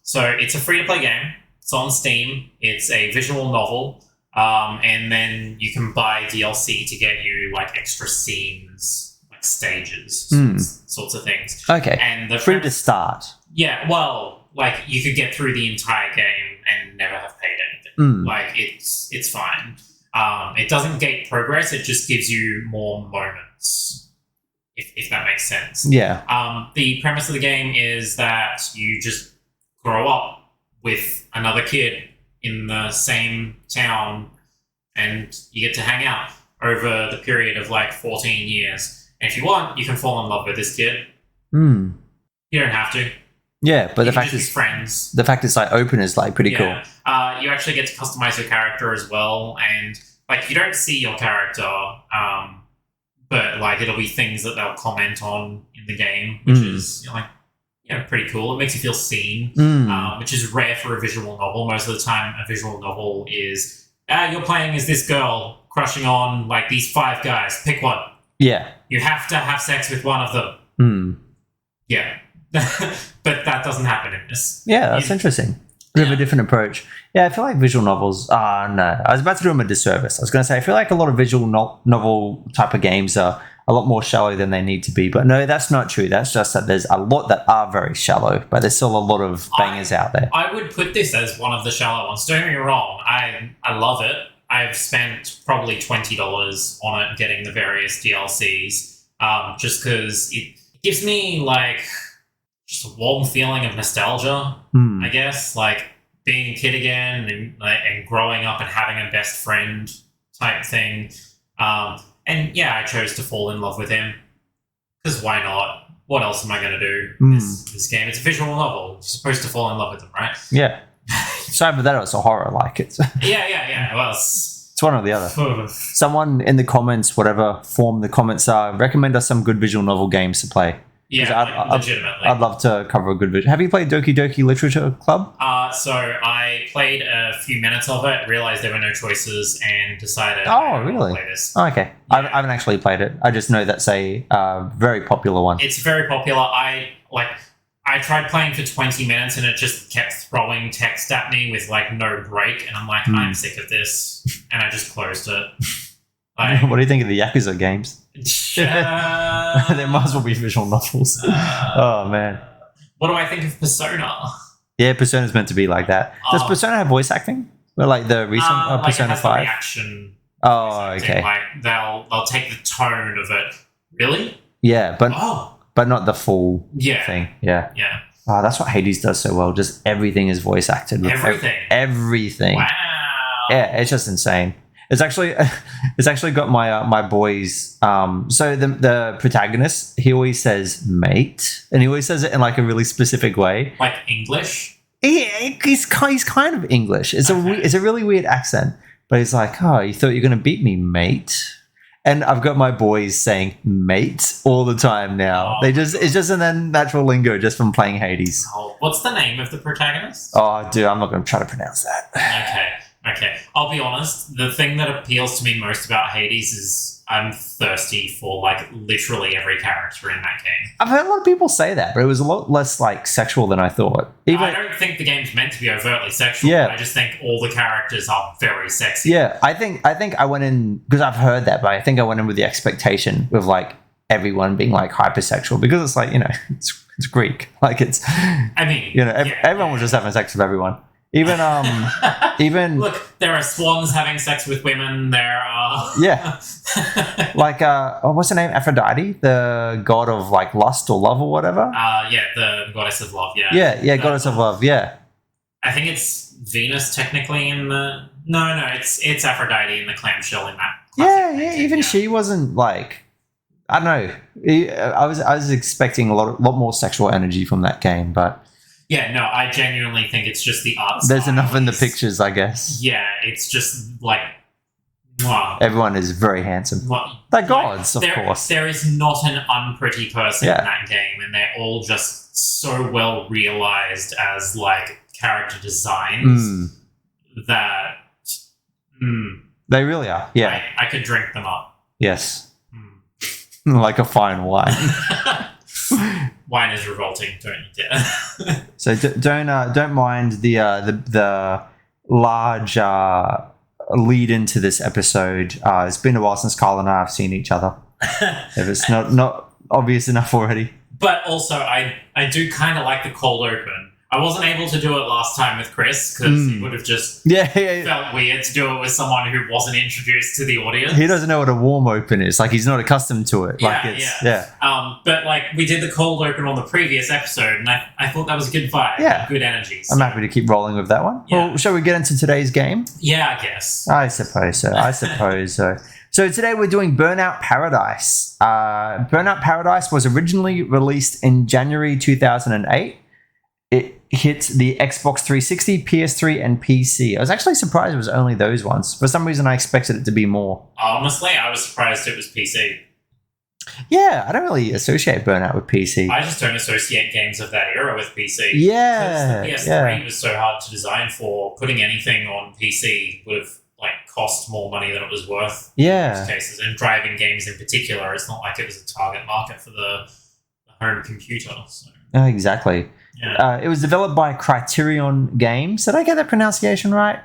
So it's a free-to-play game. It's on Steam. It's a visual novel. And then you can buy DLC to get you extra scenes, stages, sorts of things. Okay. And the free to start. Yeah, well, you could get through the entire game and never have paid anything. It's fine. It doesn't gate progress. It just gives you more moments, if that makes sense. Yeah. The premise of the game is that you just grow up with another kid in the same town, and you get to hang out over the period of 14 years. And if you want, you can fall in love with this kid. You don't have to. Yeah, but the fact is friends. The fact it's open is pretty cool. You actually get to customize your character as well, and you don't see your character, but it'll be things that they'll comment on in the game, which is pretty cool. It makes you feel seen, which is rare for a visual novel. Most of the time, a visual novel is you're playing as this girl crushing on these 5 guys. Pick one. Yeah, you have to have sex with one of them. Yeah. But that doesn't happen in this. Yeah, that's interesting. We have a different approach. Yeah, I feel like visual novels. No, I was about to do them a disservice. I was going to say I feel like a lot of visual novel type of games are a lot more shallow than they need to be. But no, that's not true. That's just that there's a lot that are very shallow, but there's still a lot of bangers out there. I would put this as one of the shallow ones. Don't get me wrong. I love it. I've spent probably $20 on it getting the various DLCs, just because it gives me like just a warm feeling of nostalgia, I guess, like being a kid again and growing up and having a best friend type thing. And yeah, I chose to fall in love with him because why not? What else am I going to do? This game, it's a visual novel. You're supposed to fall in love with them, right? Yeah. Sorry, but that was a horror. Like it's yeah. Well, it's one or the other. Someone in the comments, whatever form the comments are, recommend us some good visual novel games to play. Yeah, legitimately. I'd love to cover a good visual. Have you played Doki Doki Literature Club? So I played a few minutes of it, realized there were no choices, and decided I really play this. Oh, okay. Yeah. I haven't actually played it. I just know that's a very popular one. It's very popular. I tried playing for 20 minutes and it just kept throwing text at me with like no break, and I'm like, I'm sick of this, and I just closed it. Like, what do you think of the Yakuza games? There might as well be visual novels. Oh man. What do I think of Persona? Yeah, Persona's meant to be like that. Does Persona have voice acting? Well, like the recent Persona 5? Reaction. Oh, okay. Like they'll take the tone of it. Really? Yeah, but not the full thing. Yeah. Yeah. Oh, that's what Hades does so well. Just everything is voice acted. Everything. Everything. Wow. Yeah, it's just insane. It's actually got my boys. So the protagonist, he always says "mate," and he always says it in like a really specific way, like English. He's kind of English. It's a really weird accent, but he's like, "Oh, you thought you're gonna beat me, mate?" And I've got my boys saying "mate" all the time now. It's just in their natural lingo just from playing Hades. Oh, what's the name of the protagonist? Oh, dude, I'm not gonna try to pronounce that. Okay. I'll be honest. The thing that appeals to me most about Hades is I'm thirsty for like literally every character in that game. I've heard a lot of people say that, but it was a lot less like sexual than I thought. I don't think the game's meant to be overtly sexual. Yeah. I just think all the characters are very sexy. Yeah, I think I went in because I've heard that, but I think I went in with the expectation of like everyone being like hypersexual because it's like, you know, it's Greek. Like it's, I mean, you know, everyone was just having sex with everyone. Even look, there are swans having sex with women. There are like what's her name? Aphrodite, the god of like lust or love or whatever. The goddess of love. Yeah, goddess of love. Yeah, I think it's Venus technically in the no, it's Aphrodite in the clamshell in that. Yeah. Even she wasn't like, I don't know. I was expecting a lot more sexual energy from that game, but. Yeah, no, I genuinely think it's just the art style. There's enough in the pictures, I guess. Yeah, it's just like... Everyone is very handsome. They're gods, of course. There is not an unpretty person in that game, and they're all just so well realized as like character designs that... They really are, yeah. I could drink them up. Yes. Like a fine wine. Wine is revolting, don't you dare. So don't mind the large lead into this episode. It's been a while since Carl and I have seen each other. If it's not obvious enough already. But also, I do kind of like the cold open. I wasn't able to do it last time with Chris because it would have just felt weird to do it with someone who wasn't introduced to the audience. He doesn't know what a warm open is. Like, he's not accustomed to it. But like, we did the cold open on the previous episode, and I thought that was a good vibe. Yeah. Good energy. So. I'm happy to keep rolling with that one. Yeah. Well, shall we get into today's game? Yeah, I guess. I suppose so. So today we're doing Burnout Paradise. Burnout Paradise was originally released in January 2008. It hit the Xbox 360, PS3, and PC. I was actually surprised it was only those ones. For some reason, I expected it to be more. Honestly, I was surprised it was PC. Yeah, I don't really associate Burnout with PC. I just don't associate games of that era with PC. Yeah. Because the PS3 was so hard to design for. Putting anything on PC would have cost more money than it was worth in most cases. And driving games in particular, it's not like it was a target market for the home computer. So. Exactly. Yeah. It was developed by Criterion Games. Did I get that pronunciation right?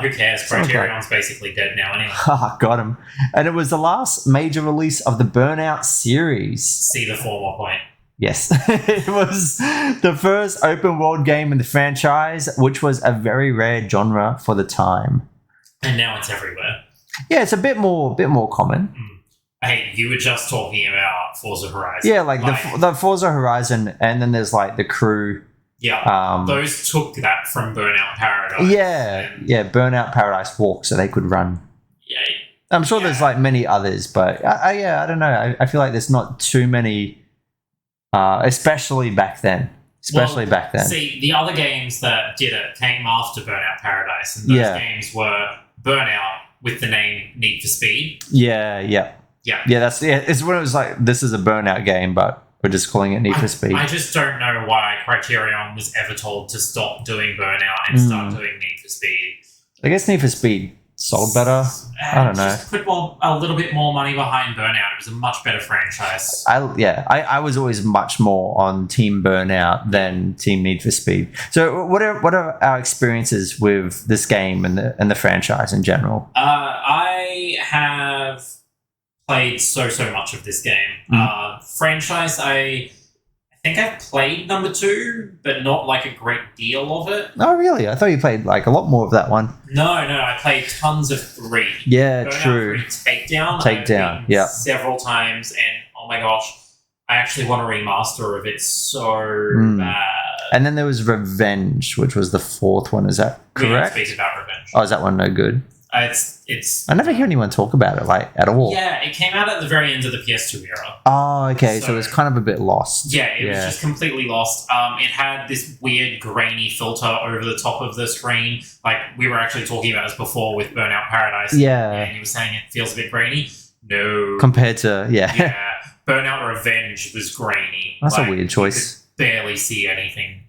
Who cares? Criterion's basically dead now anyway. Got him. And it was the last major release of the Burnout series. See the former point. Yes. It was the first open world game in the franchise, which was a very rare genre for the time. And now it's everywhere. Yeah, it's a bit more common. Hey, you were just talking about Forza Horizon. Yeah, like the Forza Horizon, and then there's like the Crew. Yeah, those took that from Burnout Paradise. Yeah, Burnout Paradise walk so they could run. Yeah. I'm sure there's like many others, but I don't know. I feel like there's not too many, especially back then. See, the other games that did it came after Burnout Paradise, and those games were Burnout with the name Need for Speed. Yeah. It's when it was like, this is a Burnout game, but we're just calling it Need for Speed. I just don't know why Criterion was ever told to stop doing Burnout and start doing Need for Speed. I guess Need for Speed sold better. I don't know. Just put a little bit more money behind Burnout. It was a much better franchise. I was always much more on Team Burnout than Team Need for Speed. So what are our experiences with this game and the franchise in general? I have played so much of this game. Franchise, I think I've played number 2, but not like a great deal of it. Oh, really? I thought you played like a lot more of that one. No, I played tons of 3. Yeah, Burnout true. 3 Takedown. Takedown, yeah. Several times, and oh my gosh, I actually want a remaster of it so bad. And then there was Revenge, which was the 4th one. Is that correct? We don't speak about Revenge. Oh, is that one no good? It's. I never hear anyone talk about it like at all. Yeah, it came out at the very end of the PS2 era. Oh, okay. So it was kind of a bit lost. Yeah, it was just completely lost. It had this weird grainy filter over the top of the screen. Like we were actually talking about this before with Burnout Paradise. Yeah. And you were saying it feels a bit grainy. No. Compared to Yeah. Burnout Revenge was grainy. That's a weird choice. You could barely see anything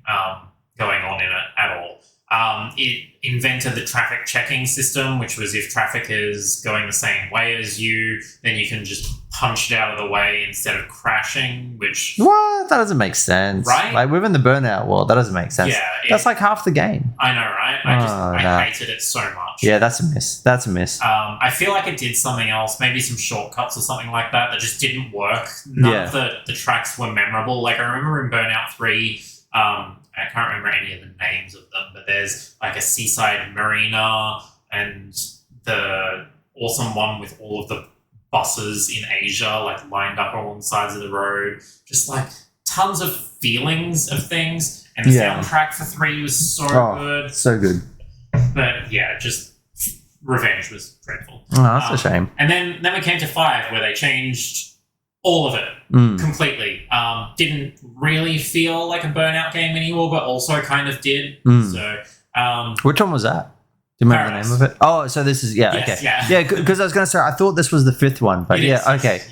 going on in it at all. It invented the traffic checking system, which was if traffic is going the same way as you, then you can just punch it out of the way instead of crashing, which... What? That doesn't make sense. Right? Like, within the Burnout world, that doesn't make sense. Yeah. That's like half the game. I know, right? I hated it so much. Yeah, that's a miss. I feel like it did something else, maybe some shortcuts or something like that just didn't work. None of the tracks were memorable. Like, I remember in Burnout 3... I can't remember any of the names of them, but there's like a seaside marina and the awesome one with all of the buses in Asia, like lined up along the sides of the road. Just like tons of feelings of things. And the soundtrack for 3 was so good. So good. But yeah, just Revenge was dreadful. Oh, that's a shame. And then we came to 5 where they changed all of it completely. Didn't really feel like a Burnout game anymore, but also kind of did. So, which one was that? Do you remember the name of it? Oh, so this is because I was going to say I thought this was the 5th one, but okay.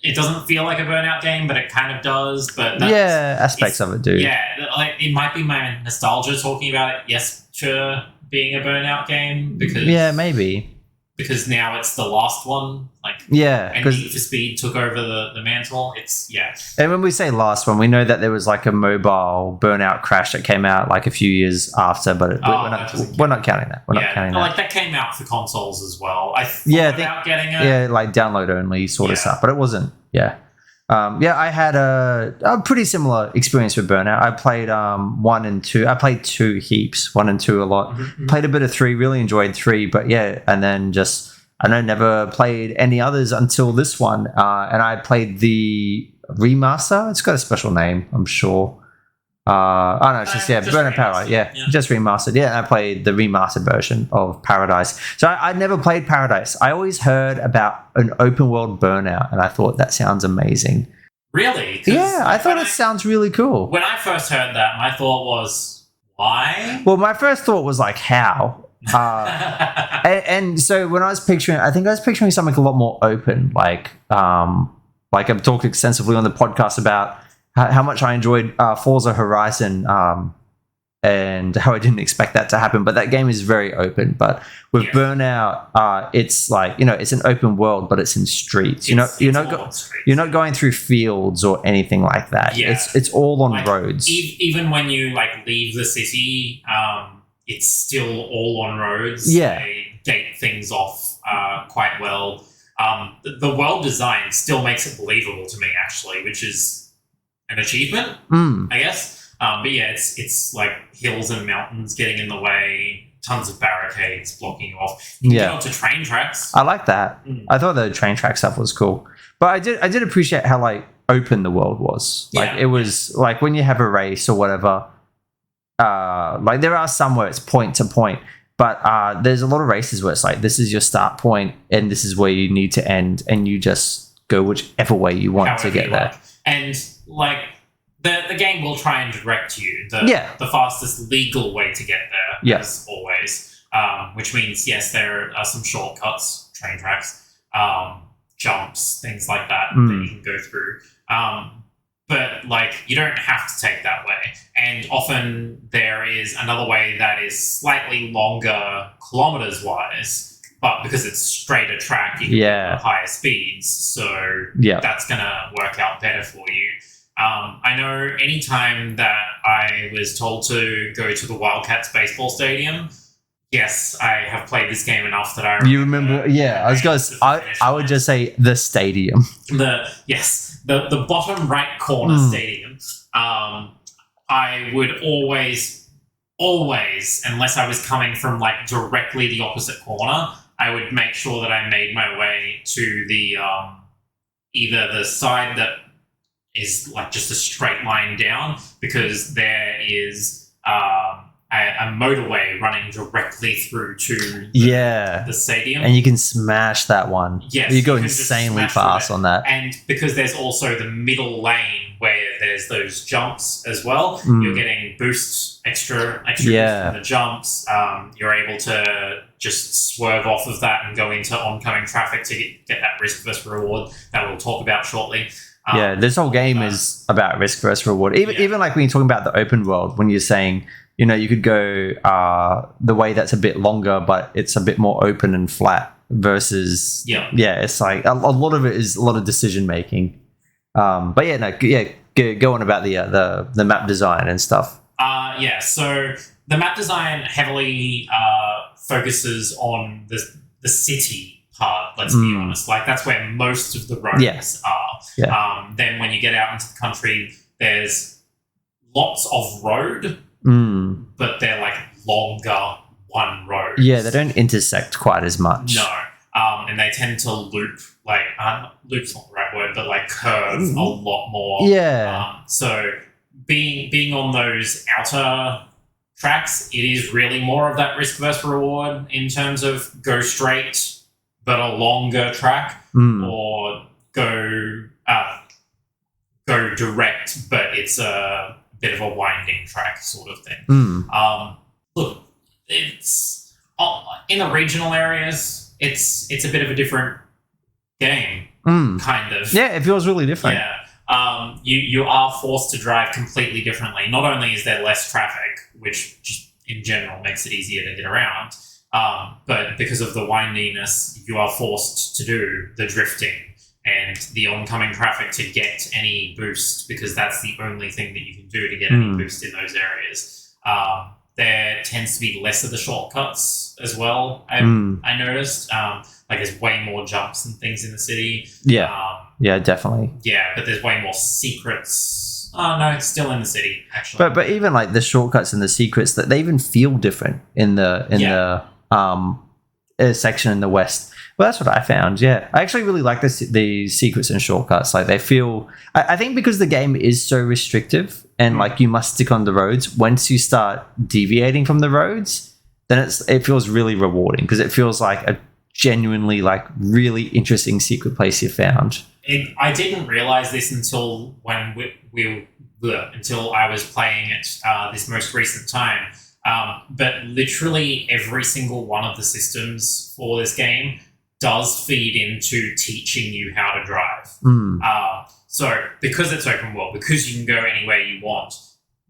It doesn't feel like a Burnout game, but it kind of does. But aspects of it do. Yeah, like it might be my nostalgia talking about it. Yes, sure, being a Burnout game because maybe. Because now it's the last one, and Need for Speed took over the mantle. And when we say last one, we know that there was like a mobile Burnout Crash that came out like a few years after, but we're not counting that. We're not counting that. Like that came out for consoles as well. I thought about getting it. Yeah, like download only sort of stuff, but it wasn't. Yeah. I had a pretty similar experience with Burnout. I played 1 and 2. I played 2 heaps, 1 and 2 a lot. Played a bit of 3, really enjoyed 3, but and then never played any others until this one. And I played the remaster. It's got a special name, I'm sure. It's just Burnout Paradise. Just remastered. Yeah, and I played the remastered version of Paradise. So I'd never played Paradise. I always heard about an open world Burnout, and I thought that sounds amazing. Really? Yeah, I thought it sounds really cool. When I first heard that, my thought was, why? Well, my first thought was like, how? And so when I was picturing something a lot more open, like I've talked extensively on the podcast about how much I enjoyed Forza Horizon and how I didn't expect that to happen. But that game is very open. But with Burnout, it's like, it's an open world, but it's in streets. You're not going through fields or anything like that. Yeah. It's all on roads. Even when you like leave the city, it's still all on roads. Yeah. They gate things off quite well. The world design still makes it believable to me, actually, which is an achievement, I guess. But yeah, it's like hills and mountains getting in the way, tons of barricades blocking you off. You can get onto train tracks. I like that. I thought the train track stuff was cool. But I did appreciate how like open the world was. Like it was like when you have a race or whatever, like there are some where it's point to point, but there's a lot of races where it's like this is your start point and this is where you need to end, and you just go whichever way you want to get there. And like the game will try and direct you the fastest legal way to get there, as always. Which means yes, there are some shortcuts, train tracks, jumps, things like that that you can go through. But like you don't have to take that way. And often there is another way that is slightly longer kilometers wise, but because it's straighter track, you can go at higher speeds. So that's gonna work out better for you. I know anytime that I was told to go to the Wildcats baseball stadium, yes, I have played this game enough that I remember. You remember? Yeah, I would just say the stadium. The bottom right corner stadium. I would always, unless I was coming from like directly the opposite corner, I would make sure that I made my way to the either the side that is like just a straight line down, because there is a motorway running directly through to the stadium. And you can smash that one. Yes. You go insanely fast on that. And because there's also the middle lane where there's those jumps as well, you're getting extra boost from the jumps. You're able to just swerve off of that and go into oncoming traffic to get that risk versus reward that we'll talk about shortly. This whole game is about risk versus reward. Even like when you're talking about the open world, when you're saying, you know, you could go the way that's a bit longer, but it's a bit more open and flat versus, it's like a lot of it is a lot of decision making. But go on about the map design and stuff. So the map design heavily focuses on the city part, let's be honest. Like that's where most of the roads are. Then when you get out into the country, there's lots of road, but they're like longer one roads. Yeah, they don't intersect quite as much. No. And they tend to loop, like, loop's not the right word, but like curve a lot more. Yeah. So being on those outer tracks, it is really more of that risk versus reward in terms of go straight but a longer track, or go direct, but it's a bit of a winding track sort of thing. Look, it's in the regional areas, it's a bit of a different game, kind of. Yeah, it feels really different. Yeah, you are forced to drive completely differently. Not only is there less traffic, which just in general makes it easier to get around, but because of the windiness, you are forced to do the drifting and the oncoming traffic to get any boost, because that's the only thing that you can do to get any boost in those areas. There tends to be less of the shortcuts as well, I noticed. Like there's way more jumps and things in the city. Yeah, definitely. Yeah, but there's way more secrets. Oh no, it's still in the city actually. But even like the shortcuts and the secrets, that they even feel different in the section in the west. Well, that's what I found. Yeah, I actually really like the secrets and shortcuts. Like they feel, I think because the game is so restrictive and like you must stick on the roads. Once you start deviating from the roads, then it feels really rewarding, because it feels like a genuinely like really interesting secret place you found. I didn't realize this until when until I was playing it this most recent time. But literally every single one of the systems for this game does feed into teaching you how to drive. So because it's open world, because you can go anywhere you want,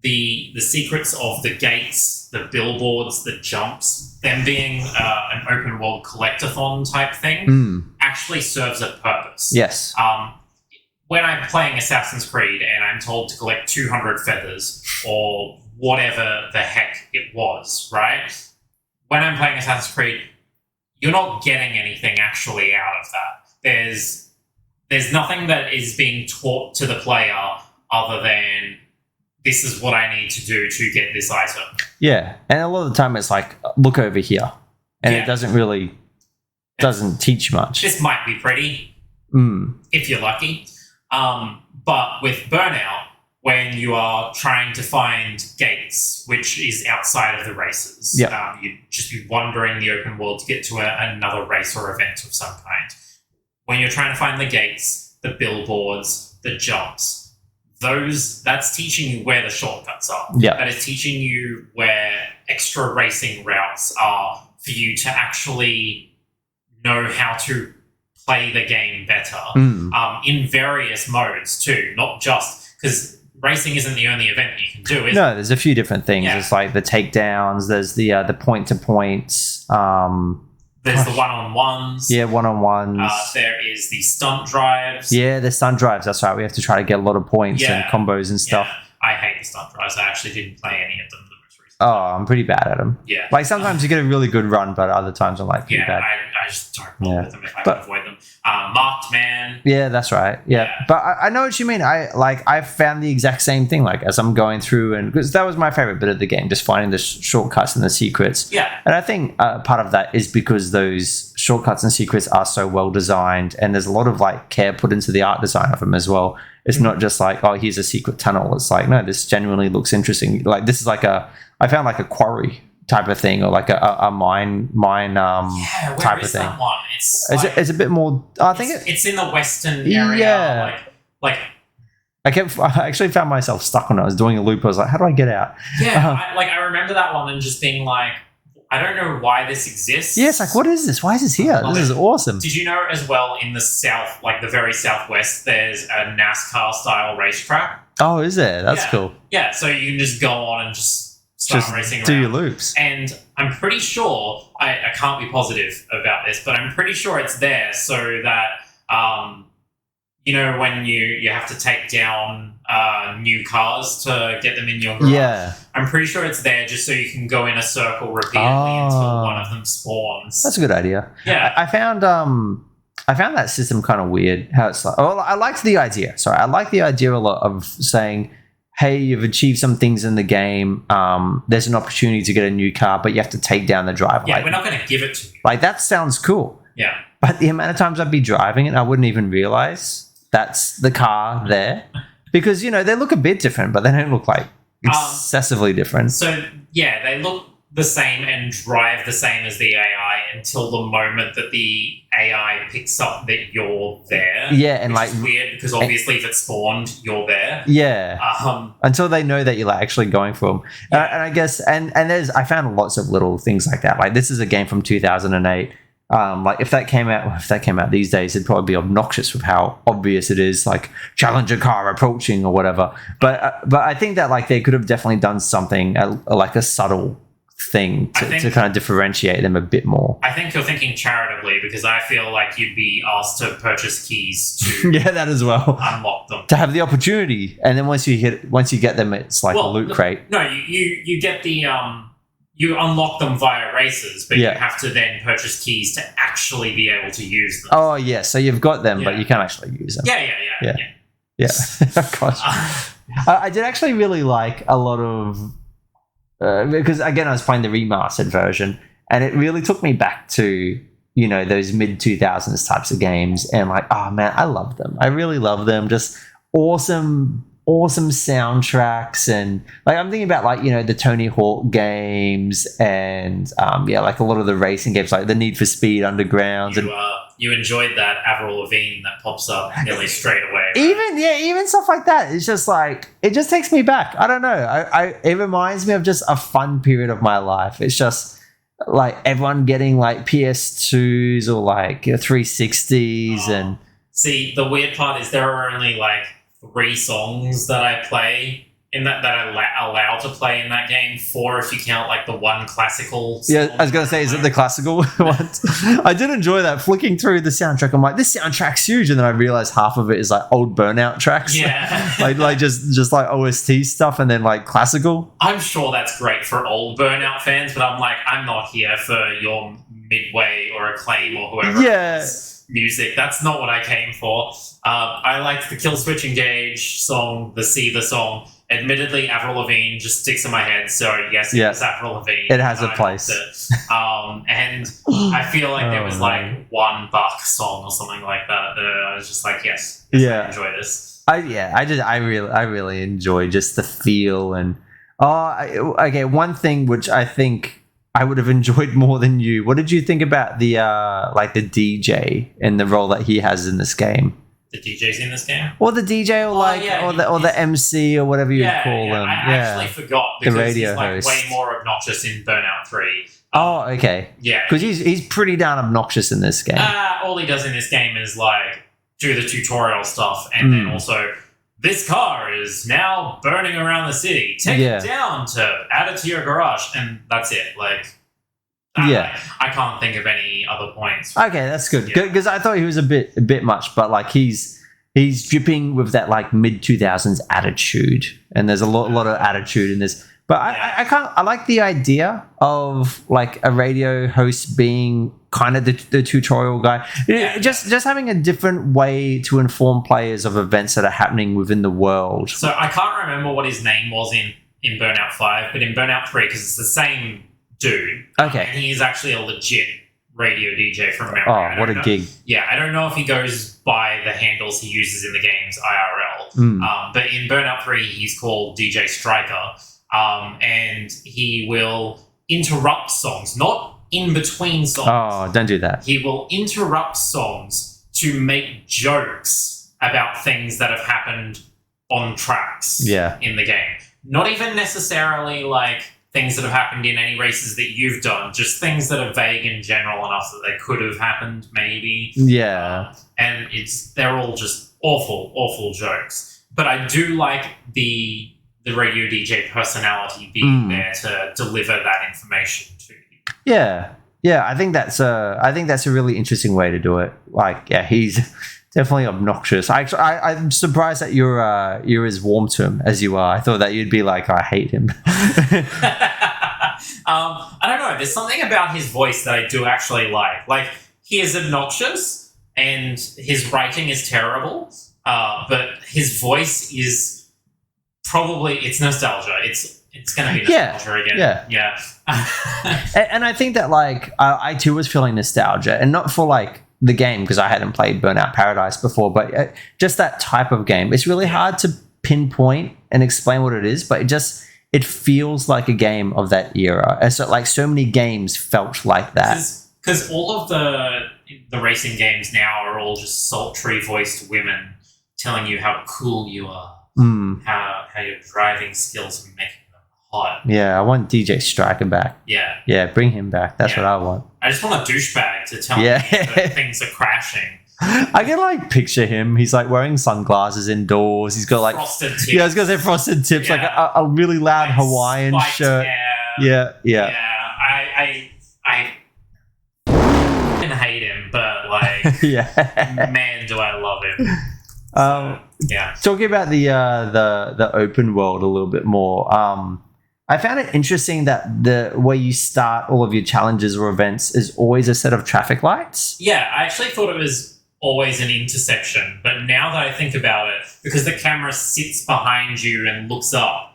the secrets of the gates, the billboards, the jumps, them being an open world collectathon type thing, actually serves a purpose. Yes. When I'm playing Assassin's Creed and I'm told to collect 200 feathers or whatever the heck it was, right? When I'm playing Assassin's Creed, you're not getting anything actually out of that. There's nothing that is being taught to the player other than this is what I need to do to get this item. Yeah, and a lot of the time it's like, look over here, and it doesn't teach much. This might be pretty, if you're lucky. But with Burnout, when you are trying to find gates, which is outside of the races, you'd just be wandering the open world to get to another race or event of some kind. When you're trying to find the gates, the billboards, the jumps, that's teaching you where the shortcuts are. Yeah. That is teaching you where extra racing routes are for you to actually know how to play the game better in various modes too, not just because racing isn't the only event that you can do, is No, there's a few different things. Yeah. There's like the takedowns, there's the point-to-points. There's the one-on-ones. Yeah, one-on-ones. There is the stunt drives. Yeah, the stunt drives. That's right. We have to try to get a lot of points and combos and stuff. Yeah. I hate the stunt drives. I actually didn't play any of them the most recent. Oh, I'm pretty bad at them. Yeah. Like sometimes you get a really good run, but other times I'm like pretty bad. I just don't bother with them if I can avoid them. Marked Man. Yeah, that's right. Yeah. But I know what you mean. I found the exact same thing. Like as I'm going through, and because that was my favorite bit of the game, just finding the shortcuts and the secrets. Yeah. And I think part of that is because those shortcuts and secrets are so well designed, and there's a lot of like care put into the art design of them as well. It's not just like, oh, here's a secret tunnel. It's like, no, this genuinely looks interesting. Like this is like I found like a quarry type of thing, or like a mine type of thing. That one? It's a bit more. I think it's in the western area. Yeah. Like I actually found myself stuck when I was doing a loop. I was like, how do I get out? Yeah, I remember that one and just being like, I don't know why this exists. Yeah, it's like, what is this? Why is this here? This is awesome. Did you know as well in the south, like the very southwest, there's a NASCAR style racetrack? Oh, is there? That's cool. Yeah, so you can just go on and just start racing around. Do your loops. And I'm pretty sure, I can't be positive about this, but I'm pretty sure it's there so that, when you have to take down new cars to get them in your garage. Yeah. I'm pretty sure it's there just so you can go in a circle repeatedly until one of them spawns. That's a good idea. Yeah. I found that system kind of weird. How it's like, I liked the idea. Sorry, I like the idea a lot of saying, hey, you've achieved some things in the game. There's an opportunity to get a new car, but you have to take down the driver. Yeah, like, we're not going to give it to you. Like, that sounds cool. Yeah. But the amount of times I'd be driving it, I wouldn't even realize that's the car there. Because, they look a bit different, but they don't look like excessively different. So, yeah, they look the same and drive the same as the AI until the moment that the AI picks up that you're there. Yeah, and which is weird because obviously if it's spawned, you're there. Yeah. Until they know that you're like actually going for them. Yeah. And I guess and I found lots of little things like that. Like this is a game from 2008. Like if that came out these days, it'd probably be obnoxious with how obvious it is, like challenger car approaching or whatever. But I think that like they could have definitely done something like a subtle thing to kind of differentiate them a bit more. I think you're thinking charitably because I feel like you'd be asked to purchase keys to yeah, that as well. Unlock them. To have the opportunity, and then once you get them, it's like a loot crate. No, you get the you unlock them via races, but you have to then purchase keys to actually be able to use them. Oh yeah, so you've got them, but you can't actually use them. Yeah. Gosh. I did actually really like a lot of because again I was playing the remastered version, and it really took me back to those mid 2000s types of games, and like, oh man, I love them. I really love them. Just awesome soundtracks, and like I'm thinking about like the Tony Hawk games, and like a lot of the racing games, like the Need for Speed Underground. You enjoyed that Avril Lavigne that pops up nearly straight away. Right? Even stuff like that. It's just like it just takes me back. I don't know. It reminds me of just a fun period of my life. It's just like everyone getting like PS2s or like 360s, and see the weird part is there are only like 3 songs that I play in that allow to play in that game. 4 if you count like the one classical song. Yeah, I was gonna say, is it the classical ones? I did enjoy that. Flicking through the soundtrack, I'm like, this soundtrack's huge, and then I realized half of it is like old Burnout tracks. Yeah. like just like OST stuff, and then like classical. I'm sure that's great for old Burnout fans, but I'm like, I'm not here for your Midway or Acclaim or whoever else's music. That's not what I came for. I liked the Kill Switch Engage song, the Seether song. Admittedly, Avril Lavigne just sticks in my head, so yes, it was Avril Lavigne. It has a place. And I feel like there was like one Bach song or something like that. I was just like, yes, I enjoy this. I really enjoy just the feel and okay. One thing which I think I would have enjoyed more than you. What did you think about the like the DJ and the role that he has in this game? The DJ's in this game? Or the DJ or the MC or whatever you call them. I actually forgot because the radio he's like host. way more obnoxious in Burnout 3. Oh, okay. Yeah. Because he's pretty damn obnoxious in this game. All he does in this game is like do the tutorial stuff and then also this car is now burning around the city. Take it down to add it to your garage, and that's it. Like I can't think of any other points. Okay, that's good because I thought he was a bit much, but like he's dripping with that like mid 2000s attitude, and there's a lot of attitude in this. But I like the idea of like a radio host being kind of the tutorial guy, just having a different way to inform players of events that are happening within the world. So I can't remember what his name was in Burnout 5, but in Burnout 3, because it's the same dude. Okay. And he is actually a legit radio DJ from memory. Oh, what a gig. Yeah, I don't know if he goes by the handles he uses in the game's IRL. But in Burnout 3, he's called DJ Striker. And he will interrupt songs, not in between songs. Oh, don't do that. He will interrupt songs to make jokes about things that have happened on tracks in the game. Not even necessarily like things that have happened in any races that you've done, just things that are vague and general enough that they could have happened, maybe. Yeah. And they're all just awful jokes. But I do like the radio DJ personality being there to deliver that information to you. Yeah. I think that's a really interesting way to do it. Like, he's definitely obnoxious. I'm surprised that you're as warm to him as you are. I thought that you'd be like, I hate him. I don't know. There's something about his voice that I do actually like. Like, he is obnoxious and his writing is terrible, but his voice is probably, it's nostalgia. It's going to be nostalgia again. Yeah. And I think that like I too was feeling nostalgia, and not for like the game because I hadn't played Burnout Paradise before, but just that type of game. It's really hard to pinpoint and explain what it is, but it feels like a game of that era. And so like so many games felt like that. Because all of the racing games now are all just sultry voiced women telling you how cool you are. How your driving skills are making them hot. Yeah, I want DJ Striker back. Yeah, bring him back. That's what I want. I just want a douchebag to tell me that things are crashing. I can like picture him. He's like wearing sunglasses indoors. He's got like frosted tips. Yeah, I was gonna say frosted tips, like a really loud like Hawaiian shirt. Hair. Yeah. I hate him, but like, man, do I love him. Talking about the open world a little bit more, I found it interesting that the way you start all of your challenges or events is always a set of traffic lights. Yeah, I actually thought it was always an intersection, but now that I think about it, because the camera sits behind you and looks up,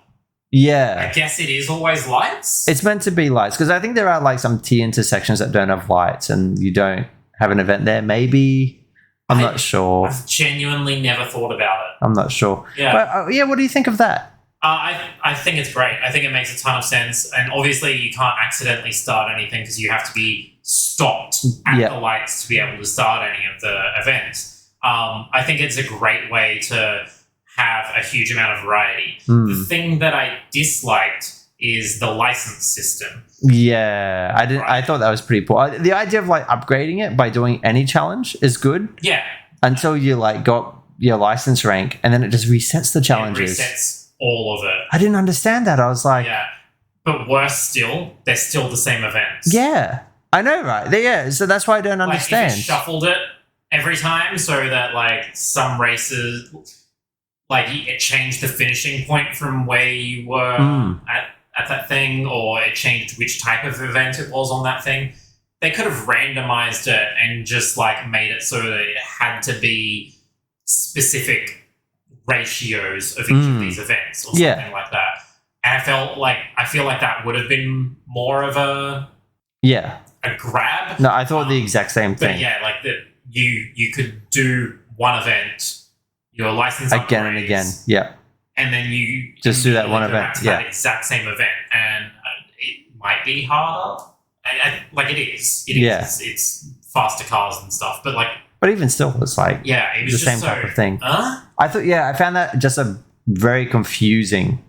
I guess it is always lights. It's meant to be lights, because I think there are like some T intersections that don't have lights and you don't have an event there. Maybe. I'm not sure. I've genuinely never thought about it. I'm not sure. Yeah. But, what do you think of that? I think it's great. I think it makes a ton of sense. And obviously you can't accidentally start anything because you have to be stopped at the lights to be able to start any of the events. I think it's a great way to have a huge amount of variety. The thing that I disliked is the license system. Yeah, I thought that was pretty poor. The idea of like upgrading it by doing any challenge is good. Yeah. Until you like got your license rank, and then it just resets the challenges. It resets all of it. I didn't understand that. I was like, Yeah. But worse still, they're still the same events. yeah, I know, right? Yeah, so that's why I don't understand. If it shuffled it every time so that, like, some races, like, it changed the finishing point from where you were at that thing, or it changed which type of event it was on that thing. They could have randomized it and just, like, made it so that it had to be specific ratios of each of these events or something like that. And I feel like that would have been more of a grab. No, I thought the exact same thing. But yeah, like you could do one event, your license again and again. Yeah. And then you just do that one event. Yeah. That exact same event, and it might be harder. Like it is. It is. It's faster cars and stuff, but like. But even still, it's like it was the just same type of thing. I thought, I found that just a very confusing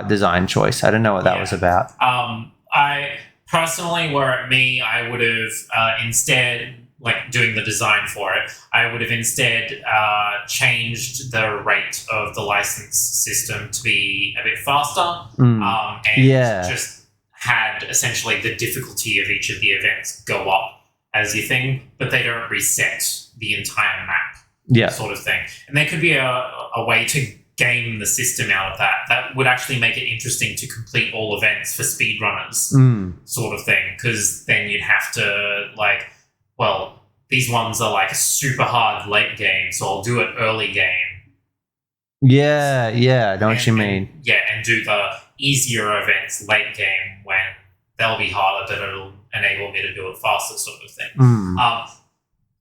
design choice. I don't know what that was about. I personally, were it me, I would have instead, like doing the design for it, I would have instead changed the rate of the license system to be a bit faster, and just had essentially the difficulty of each of the events go up as your thing, but they don't reset the entire map, sort of thing. And there could be a way to game the system out of that. That would actually make it interesting to complete all events for speedrunners, sort of thing, because then you'd have to, like, well, these ones are like super hard late game, so I'll do it early game. Yeah, I know what you mean. And do the easier events late game when they'll be harder, but it'll enable me to do it faster, sort of thing.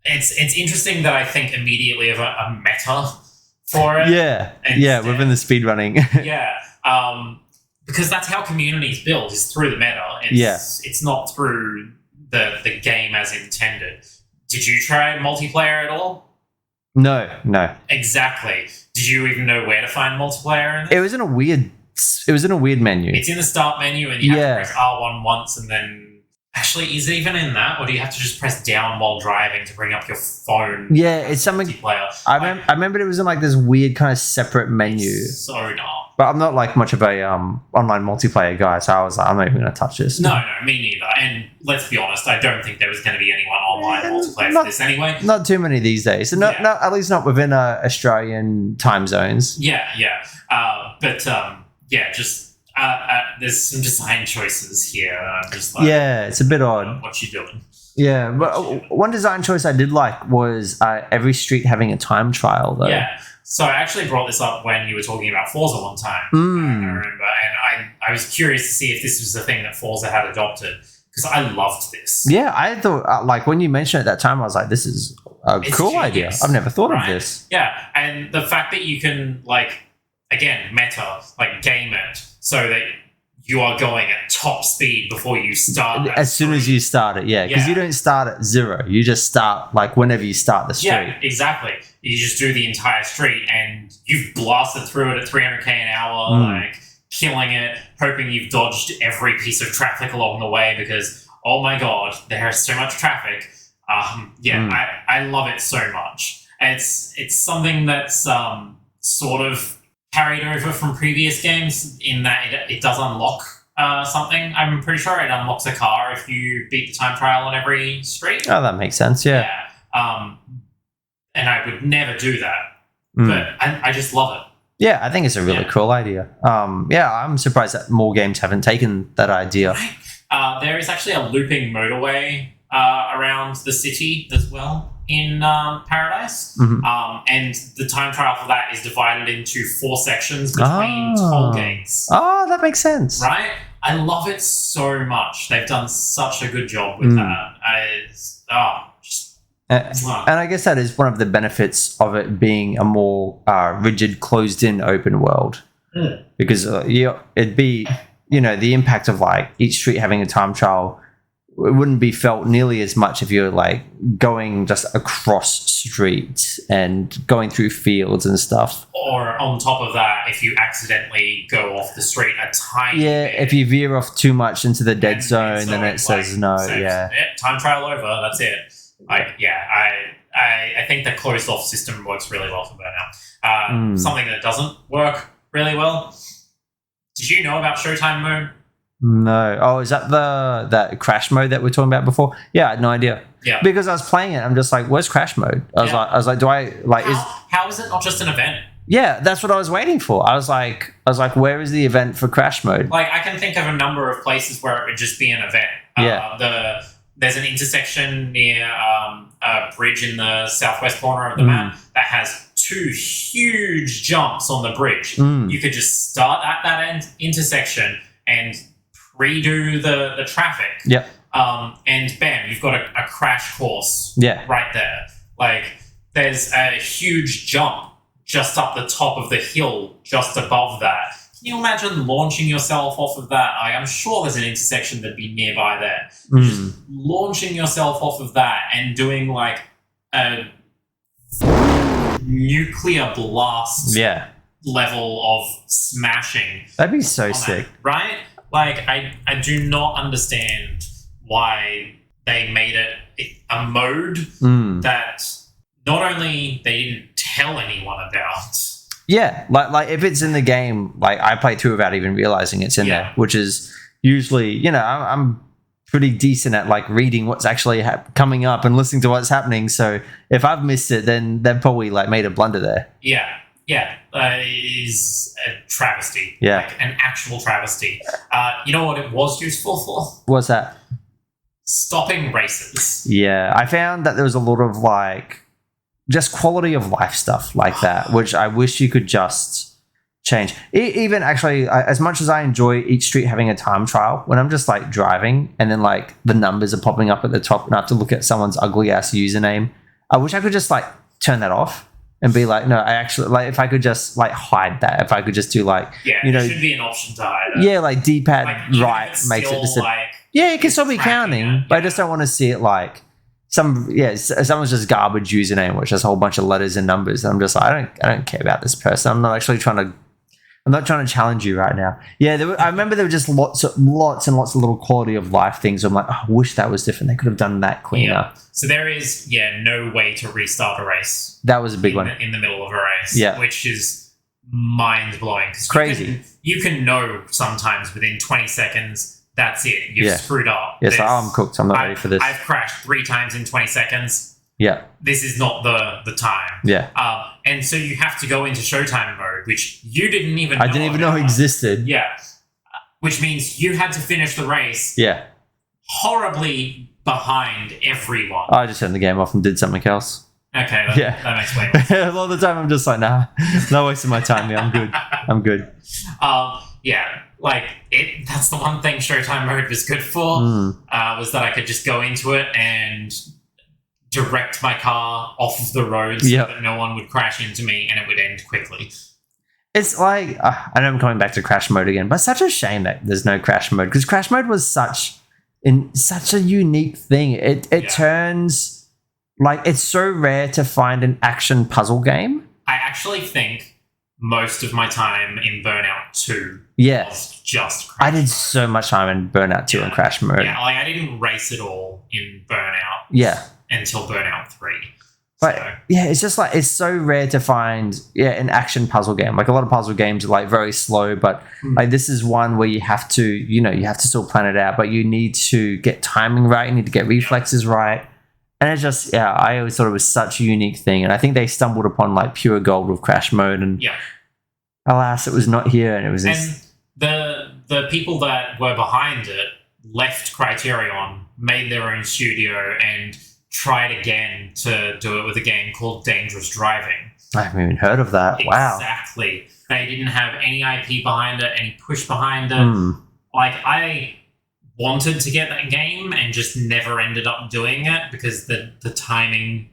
It's interesting that I think immediately of a meta for it. Within the speedrunning. Because that's how communities build, is through the meta. It's not through the game as intended. Did you try multiplayer at all? No. Exactly. Did you even know where to find multiplayer in it? It was in a weird menu. It's in the start menu, and you have to press R1 once, and then actually, is it even in that, or do you have to just press down while driving to bring up your phone? Yeah, it's something. I remember it was in like this weird kind of separate menu. So not. But I'm not like much of a online multiplayer guy, so I was like, I'm not even going to touch this. No, me neither. And let's be honest, I don't think there was going to be anyone online multiplayer for this anyway. Not too many these days. No, at least not within Australian time zones. There's some design choices here. I'm just like, it's a bit odd. What you doing? Yeah, but one design choice I did like was every street having a time trial, though. Yeah. So I actually brought this up when you were talking about Forza one time. I remember, and I was curious to see if this was the thing that Forza had adopted, because I loved this. Yeah, I thought, like, when you mentioned it at that time, I was like, this is a cool idea. I've never thought of this. Yeah, and the fact that you can, like, again, meta, like, game it so that you are going at top speed before you start. As soon as you start it, because you don't start at 0. You just start, like, whenever you start the street. Yeah, exactly. You just do the entire street, and you've blasted through it at 300k an hour, like, killing it, hoping you've dodged every piece of traffic along the way, because, oh my god, there is so much traffic. I love it so much. It's something that's sort of carried over from previous games in that it does unlock something. I'm pretty sure it unlocks a car if you beat the time trial on every street. Oh, that makes sense, yeah. And I would never do that, but I just love it. Yeah, I think it's a really cool idea. I'm surprised that more games haven't taken that idea. Right. There is actually a looping motorway around the city as well in Paradise. And the time trial for that is divided into 4 sections between toll gates. Oh, that makes sense. Right? I love it so much. They've done such a good job with that. And I guess that is one of the benefits of it being a more rigid, closed-in open world. Because it'd be, the impact of like each street having a time trial, it wouldn't be felt nearly as much if you're like going just across streets and going through fields and stuff. Or on top of that, if you accidentally go off the street a tiny bit. If you veer off too much into the dead zone, then it says no. Time trial over. That's it. I think the closed off system works really well for Burnout. Something that doesn't work really well. Did you know about Showtime mode? No. Oh, is that that crash mode that we were talking about before? Yeah, I had no idea. Yeah. Because I was playing it, I'm just like, where's crash mode? I was like, do I like? How is it not just an event? Yeah, that's what I was waiting for. I was like, where is the event for crash mode? Like, I can think of a number of places where it would just be an event. Yeah. There's an intersection near a bridge in the southwest corner of the map that has 2 huge jumps on the bridge. You could just start at that intersection and redo the traffic. Yep. And bam, you've got a crash course right there. Like, there's a huge jump just up the top of the hill just above that. Can you imagine launching yourself off of that? I'm sure there's an intersection that'd be nearby there. Just launching yourself off of that and doing like a nuclear blast level of smashing. That'd be so sick. That, right? Like, I do not understand why they made it a mode that not only they didn't tell anyone about. Yeah, like if it's in the game, like I play through without even realizing it's in there, which is usually, you know, I'm pretty decent at like reading what's actually coming up and listening to what's happening. So if I've missed it, then they've probably like made a blunder there. Yeah, it is a travesty. Yeah, like an actual travesty. You know what it was useful for? What's that? Stopping races. Yeah, I found that there was a lot of like just quality of life stuff like that, which I wish you could just change. Even actually, as much as I enjoy each street having a time trial, when I'm just like driving and then like the numbers are popping up at the top and I have to look at someone's ugly ass username, I wish I could just like turn that off and be like, no, I actually like if I could just like hide that. If I could just do like, you know, there should be an option to hide it. Yeah, like D-pad like, right makes it just it can still be counting, but I just don't want to see it like someone's just garbage username, which has a whole bunch of letters and numbers. And I'm just like, I don't care about this person. I'm not trying to challenge you right now. Yeah, I remember there were just lots and lots of little quality of life things. I'm like, oh, I wish that was different. They could have done that cleaner. Yeah. So there is, no way to restart a race. That was a big one. In the middle of a race, which is mind-blowing. Crazy. You can know sometimes within 20 seconds, that's it. You've screwed up. Yes, I'm cooked. I'm not ready for this. I've crashed 3 times in 20 seconds. Yeah. This is not the time. Yeah. And so you have to go into Showtime mode, which you didn't even know. I didn't even know existed. Yeah. Which means you had to finish the race. Yeah. Horribly behind everyone. I just turned the game off and did something else. Okay. That makes way more sense. A lot of the time I'm just like, nah, no wasting my time. Yeah, I'm good. Yeah. Like, that's the one thing Showtime mode was good for, was that I could just go into it and direct my car off of the road so that no one would crash into me and it would end quickly. It's like, I know I'm coming back to crash mode again, but it's such a shame that there's no crash mode, because crash mode was such a unique thing. It turns, like, it's so rare to find an action puzzle game. I actually think most of my time in Burnout 2 was just crash I did so much time in Burnout 2 and crash mode. Yeah, like I didn't race at all in Burnout. Yeah. Until Burnout 3. But it's just like, it's so rare to find an action puzzle game. Like a lot of puzzle games are like very slow, but like this is one where you have to still plan it out, but you need to get timing right, you need to get reflexes right. And it's just, I always thought it was such a unique thing. And I think they stumbled upon like pure gold with crash mode, and alas, it was not here. And it was the people that were behind it left Criterion, made their own studio, and tried again to do it with a game called Dangerous Driving. I haven't even heard of that. Wow. Exactly. They didn't have any IP behind it, any push behind it. Like, I wanted to get that game and just never ended up doing it because the timing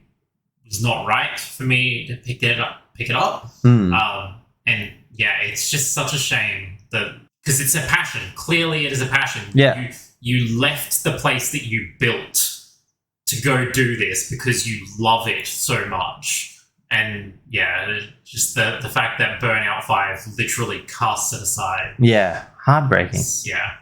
was not right for me to pick it up. And it's just such a shame that, because it's a passion. Clearly it is a passion. Yeah. You left the place that you built to go do this because you love it so much. And just the fact that Burnout 5 literally casts it aside. Yeah, heartbreaking. Yeah.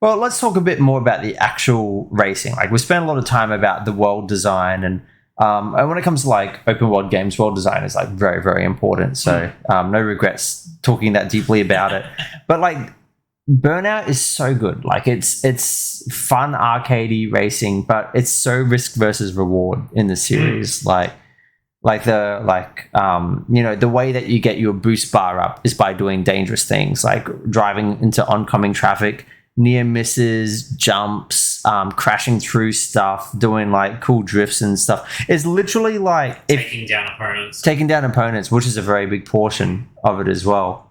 Well, let's talk a bit more about the actual racing. Like, we spent a lot of time about the world design and And when it comes to like open world games, world design is like very, very important. So no regrets talking that deeply about it. But like Burnout is so good. Like it's fun arcadey racing, but it's so risk versus reward in the series. The way that you get your boost bar up is by doing dangerous things like driving into oncoming traffic, near misses, jumps, crashing through stuff, doing like cool drifts and stuff. It's literally like taking down opponents, which is a very big portion of it as well.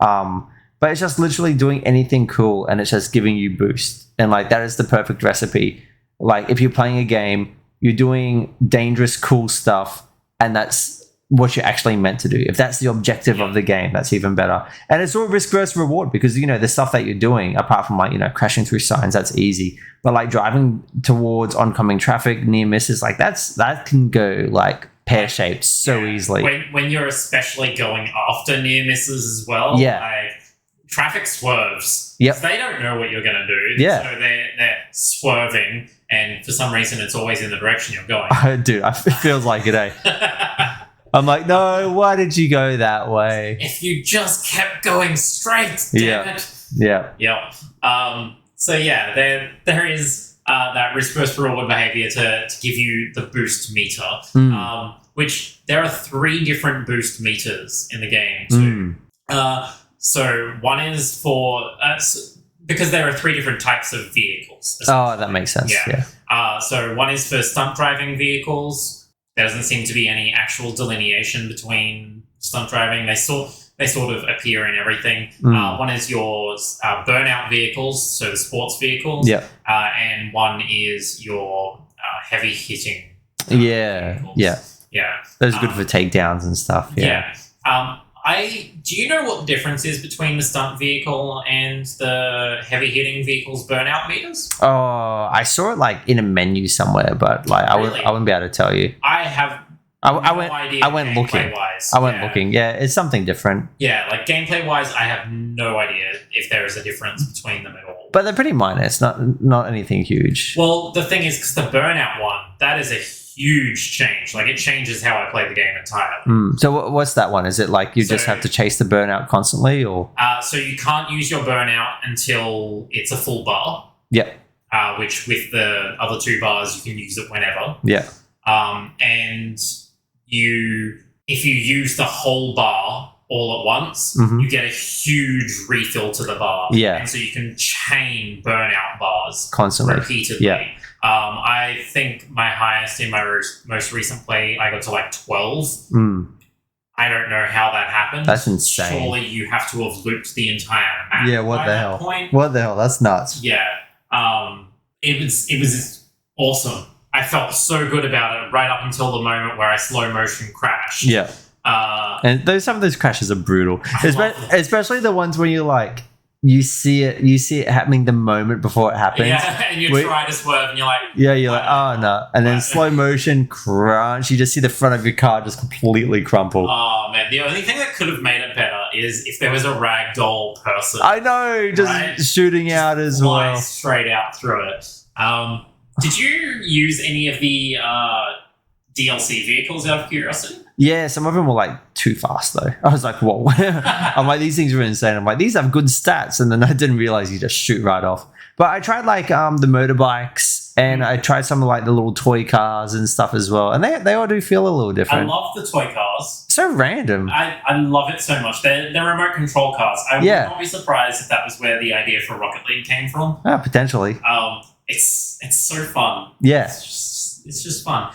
But it's just literally doing anything cool, and it's just giving you boost. And like that is the perfect recipe. Like if you're playing a game, you're doing dangerous, cool stuff, and that's what you're actually meant to do. If that's the objective of the game, that's even better. And it's all risk versus reward because the stuff that you're doing, apart from like crashing through signs, that's easy. But like driving towards oncoming traffic, near misses, like that can go like pear-shaped so easily. When you're especially going after near misses as well. Like, traffic swerves. Yep. So they don't know what you're going to do. Yeah. So they're swerving, and for some reason it's always in the direction you're going. Dude, it feels like it, eh? I'm like, no, why did you go that way? If you just kept going straight, damn it. Yeah. Yep. So yeah, there is that risk versus reward behavior to give you the boost meter. Which there are 3 different boost meters in the game too. So one is for because there are 3 different types of vehicles. Oh, that makes sense. Yeah. So one is for stunt driving vehicles. There doesn't seem to be any actual delineation between stunt driving. They sort of appear in everything. One is your burnout vehicles, so the sports vehicles. Yeah. And one is your heavy hitting. Vehicles. Yeah. Those are good for takedowns and stuff. Yeah. Do you know what the difference is between the stunt vehicle and the heavy hitting vehicle's burnout meters? Oh, I saw it like in a menu somewhere, but like I wouldn't be able to tell you. I have I went looking. Looking. Yeah, it's something different. Yeah, like gameplay wise, I have no idea if there is a difference between them at all. But they're pretty minor. It's not anything huge. Well, the thing is, because the burnout one, that is a huge change. Like it changes how I play the game entirely. So what's that one? Is it like you just have to chase the burnout constantly, or? So you can't use your burnout until it's a full bar. Yeah. Which with the other 2 bars, you can use it whenever. Yeah. And if you use the whole bar all at once, you get a humost refill to the bar. Yeah. And so you can chain burnout bars constantly, repeatedly. Yeah. I think my highest in my most recent play, I got to like 12. I don't know how that happened. That's insane. Surely you have to have looped the entire map. Yeah, what the hell? Point. What the hell? That's nuts. Yeah. It was awesome. I felt so good about it right up until the moment where I slow motion crashed. Yeah. And some of those crashes are brutal. Especially the ones where you like you see it happening the moment before it happens. Yeah, and you try to swerve and you're like... Yeah, you're like, oh no. And then slow motion crunch, you just see the front of your car just completely crumple. Oh man, the only thing that could have made it better is if there was a ragdoll person. I know, just shooting out as well. Straight out through it. Did you use any of the DLC vehicles out of curiosity? Yeah, some of them were like too fast though. I was like, whoa. I'm like, these things are insane. I'm like, these have good stats. And then I didn't realize you just shoot right off. But I tried like the motorbikes and I tried some of like the little toy cars and stuff as well. And they all do feel a little different. I love the toy cars. So random. I love it so much. They're remote control cars. I would not be surprised if that was where the idea for Rocket League came from. Potentially. It's so fun. Yeah. It's just fun.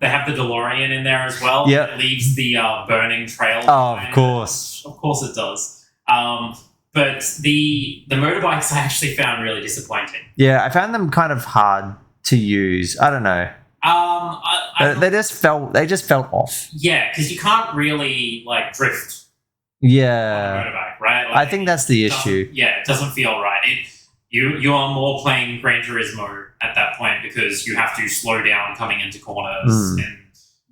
They have the DeLorean in there as well. Yep. It leaves the burning trail. Oh, of course. Of course it does. But the motorbikes I actually found really disappointing. Yeah, I found them kind of hard to use. I don't know. They just felt off. Yeah, because you can't really like drift. Yeah. On a motorbike, right? Like, I think that's the issue. Yeah, it doesn't feel right. You are more playing Gran Turismo at that point because you have to slow down coming into corners and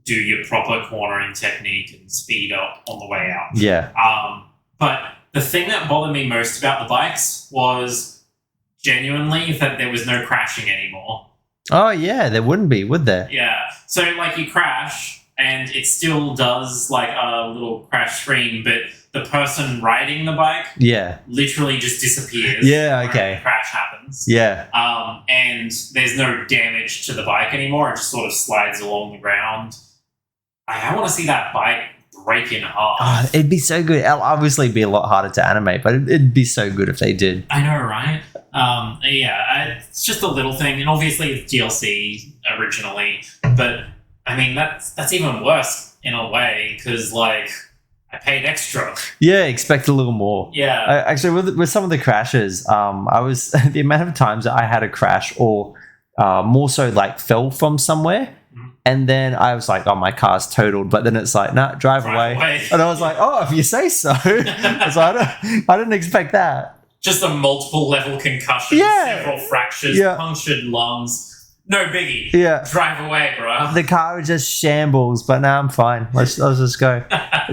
do your proper cornering technique and speed up on the way out. Yeah. But the thing that bothered me most about the bikes was genuinely that there was no crashing anymore. Oh, yeah, there wouldn't be, would there? Yeah. So, like, you crash, and it still does, like, a little crash screen, but the person riding the bike literally just disappears. Yeah, okay. When the crash happens. Yeah. And there's no damage to the bike anymore. It just sort of slides along the ground. I want to see that bike break in half. Oh, it'd be so good. It'll obviously be a lot harder to animate, but it'd be so good if they did. I know, right? It's just a little thing, and obviously it's DLC originally, but I mean that's even worse in a way because like I paid extra. Yeah, expect a little more. Yeah. Actually, with some of the crashes, I was the amount of times that I had a crash or more so like fell from somewhere. And then I was like, oh, my car's totaled. But then it's like, nah, drive away. And I was like, oh, if you say so. So I didn't expect that. Just a multiple level concussion, several fractures, punctured lungs. No biggie. Yeah. Drive away, bro. The car was just shambles, but now I'm fine. Let's just go.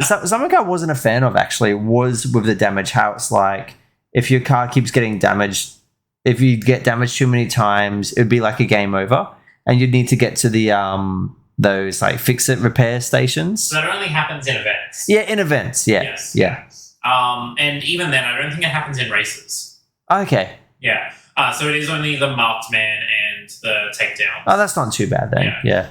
Something I wasn't a fan of, actually, was with the damage, how it's like, if your car keeps getting damaged, if you get damaged too many times, it would be like a game over. And you'd need to get to the those like fix-it repair stations. So that only happens in events. Yeah, in events. Yeah. Yes. Yeah. And even then, I don't think it happens in races. Okay. Yeah. So it is only the marked man and the takedown. Oh, that's not too bad then. Yeah.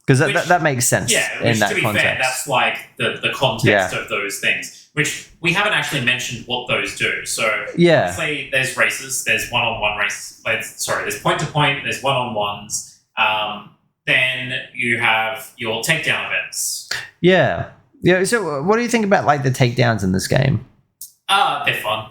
Because that makes sense. Yeah. In that to be context. Fair, that's like the context of those things, which we haven't actually mentioned what those do. So obviously there's races, there's one-on-one races. There's point-to-point, there's one-on-ones. Then you have your takedown events. Yeah. Yeah. So what do you think about like the takedowns in this game? They're fun.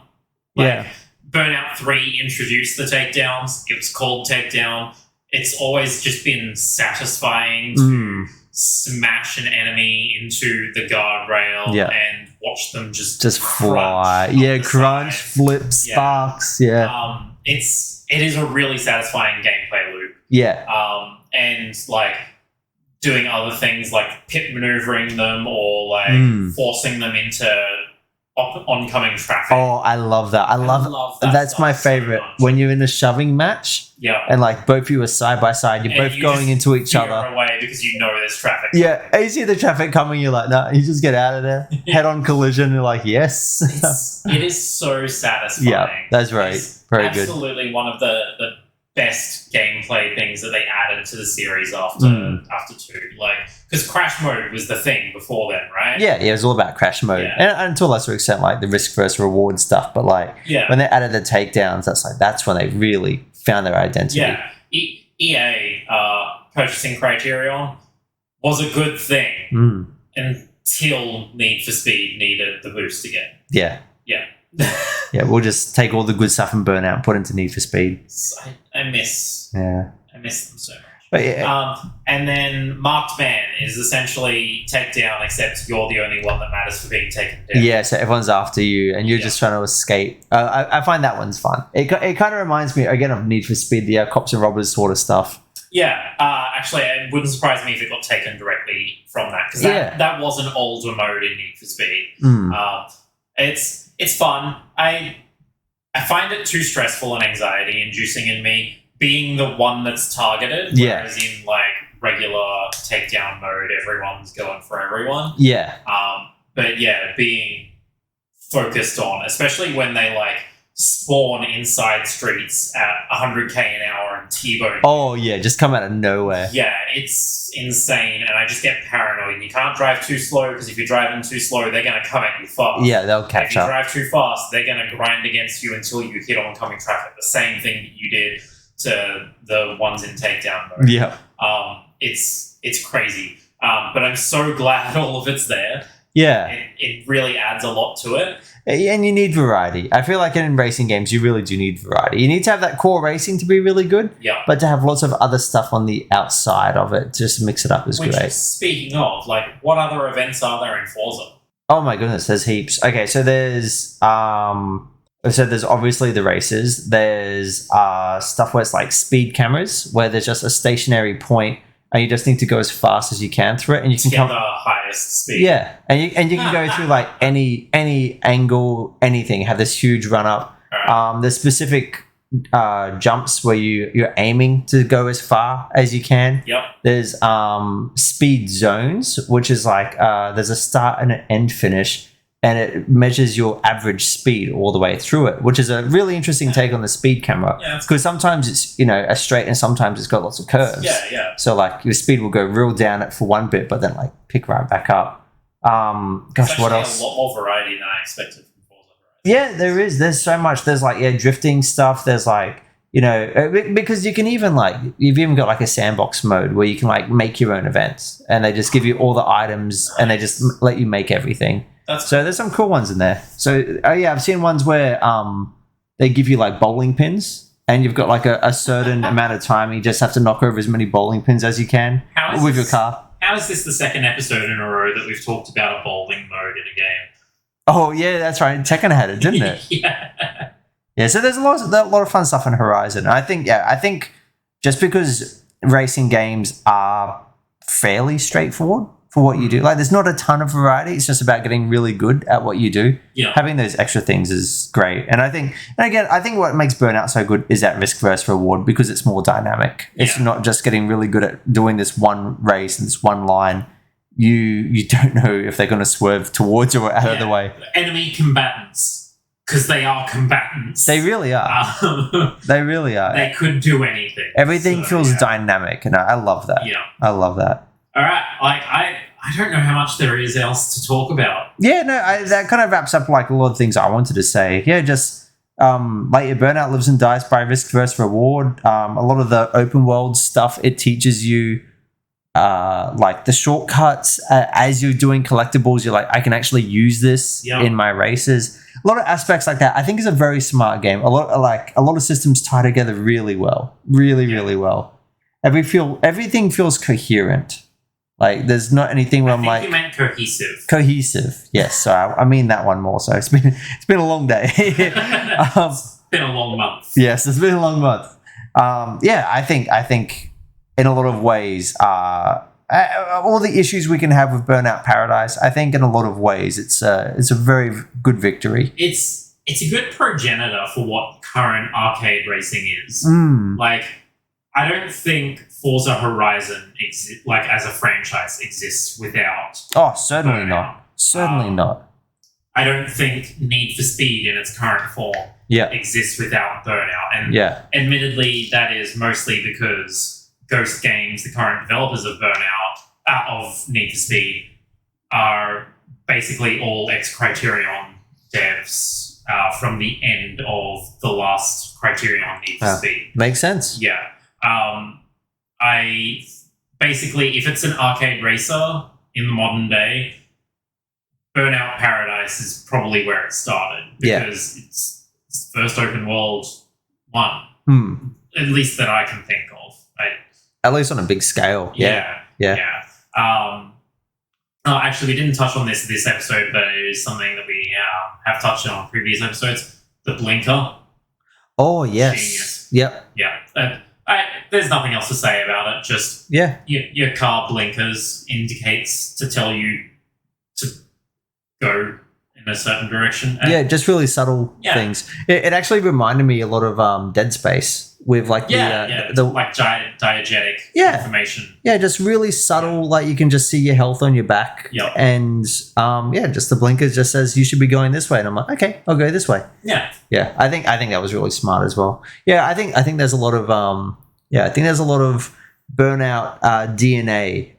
Burnout 3 introduced the takedowns. It was called Takedown. It's always just been satisfying to smash an enemy into the guardrail and watch them just fly. Yeah, crunch, flip, sparks. Yeah. It is a really satisfying gameplay loop. Yeah. And like doing other things like pit maneuvering them or like forcing them into oncoming traffic. Oh, I love that. I love that. That's my favorite. So when you're in a shoving match, and like both of you are side by side, you're both going into each other. Away because you know there's traffic. Yeah, and you see the traffic coming, you're like, no, you just get out of there. Head-on collision, you're like, yes. It is so satisfying. Yeah, that's right. Very good. Absolutely one of the best gameplay things that they added to the series after 2. Like, because crash mode was the thing before then, right? Yeah, it was all about crash mode, and to a lesser extent, like the risk versus reward stuff. But like, when they added the takedowns, that's when they really found their identity. Yeah, EA purchasing Criterion was a good thing until Need for Speed needed the boost again. Yeah. Yeah, we'll just take all the good stuff from Burnout and put into Need for Speed. I miss them so much. But and then Marked Man is essentially takedown, except you're the only one that matters for being taken down. Yeah, so everyone's after you, and you're just trying to escape. I find that one's fun. It kind of reminds me, again, of Need for Speed, the cops and robbers sort of stuff. Yeah, actually, it wouldn't surprise me if it got taken directly from that, because that was an older mode in Need for Speed. It's fun. I find it too stressful and anxiety inducing in me being the one that's targeted. Whereas in like regular takedown mode, everyone's going for everyone. Yeah. But being focused on, especially when they like spawn inside streets at 100k an hour and T-bone. Oh yeah, just come out of nowhere. Yeah, it's insane, and I just get paranoid. You can't drive too slow, because if you're driving too slow, they're going to come at you fast. Yeah, they'll catch up. If you drive too fast, they're going to grind against you until you hit oncoming traffic. The same thing that you did to the ones in takedown mode. Yeah. It's crazy. But I'm so glad all of it's there. Yeah. It really adds a lot to it. And you need variety. I feel like in racing games, you really do need variety. You need to have that core racing to be really good. Yeah. But to have lots of other stuff on the outside of it, just mix it up is great. Speaking of, like, what other events are there in Forza? Oh my goodness, there's heaps. Okay, so there's obviously the races. There's stuff where it's like speed cameras, where there's just a stationary point and you just need to go as fast as you can through it, and you can get the highest speed. Yeah, and you can go through like any angle, anything. Have this huge run up. Right. There's specific jumps where you're aiming to go as far as you can. Yep. There's speed zones, which is like there's a start and an end finish, and it measures your average speed all the way through it, which is a really interesting take on the speed camera. Yeah, because sometimes it's a straight and sometimes it's got lots of curves. Yeah. So like your speed will go real down it for one bit, but then like pick right back up. Gosh, what else? A lot more variety than I expected from Forza Horizon. Yeah, there is. There's so much. There's like drifting stuff. There's like because you can even like you've even got like a sandbox mode where you can like make your own events, and they just give you all the items and they just let you make everything. So there's some cool ones in there. So I've seen ones where they give you like bowling pins, and you've got like a certain amount of time. You just have to knock over as many bowling pins as you can with your car. How is this the second episode in a row that we've talked about a bowling mode in a game? Oh yeah, that's right. Tekken had it, didn't it? Yeah. Yeah. So there's a lot of fun stuff in Horizon. I think just because racing games are fairly straightforward for what you do, like there's not a ton of variety. It's just about getting really good at what you do. Yeah. Having those extra things is great. And I think what makes Burnout so good is that risk versus reward, because it's more dynamic. It's not just getting really good at doing this one race and this one line. You don't know if they're going to swerve towards or out of the way. Enemy combatants, because they are combatants. They really are. They really are. They could do anything. Everything feels dynamic, and I love that. Yeah. I love that. All right, I don't know how much there is else to talk about. Yeah, no, that kind of wraps up like a lot of things I wanted to say. Yeah, just like your Burnout lives and dies by risk versus reward. A lot of the open world stuff, it teaches you like the shortcuts as you're doing collectibles. You're like, I can actually use this in my races. A lot of aspects like that. I think is a very smart game. A lot of systems tie together really well, really well. Everything feels coherent. Like there's not anything where I'm like, you meant cohesive. Cohesive, yes. So I mean that one more. So it's been a long day. It's been a long month. Yes, it's been a long month. I think in a lot of ways, all the issues we can have with Burnout Paradise, I think in a lot of ways it's a very good victory. It's a good progenitor for what current arcade racing is. Like, I don't think Forza Horizon as a franchise exists without. Oh, certainly Burnout. not. Certainly not. I don't think Need for Speed in its current form exists without Burnout. And admittedly, that is mostly because Ghost Games, the current developers of of Need for Speed, are basically all ex-Criterion devs from the end of the last Criterion Need for Speed. Makes sense. Yeah. I basically, if it's an arcade racer in the modern day, Burnout Paradise is probably where it started, because it's the first open world one, at least that I can think of. At least on a big scale. Yeah. Actually, we didn't touch on this episode, but it is something that we have touched on previous episodes. The blinker. Oh yes. Genius. Yep. Yeah. There's nothing else to say about it. Just your car blinkers indicates to tell you to go in a certain direction. And just really subtle things. It actually reminded me a lot of Dead Space with like the like diegetic information. Yeah, just really subtle. Like you can just see your health on your back. Yep. And just the blinker just says you should be going this way, and I'm like, okay, I'll go this way. Yeah. Yeah, I think that was really smart as well. Yeah, I think there's a lot of Burnout DNA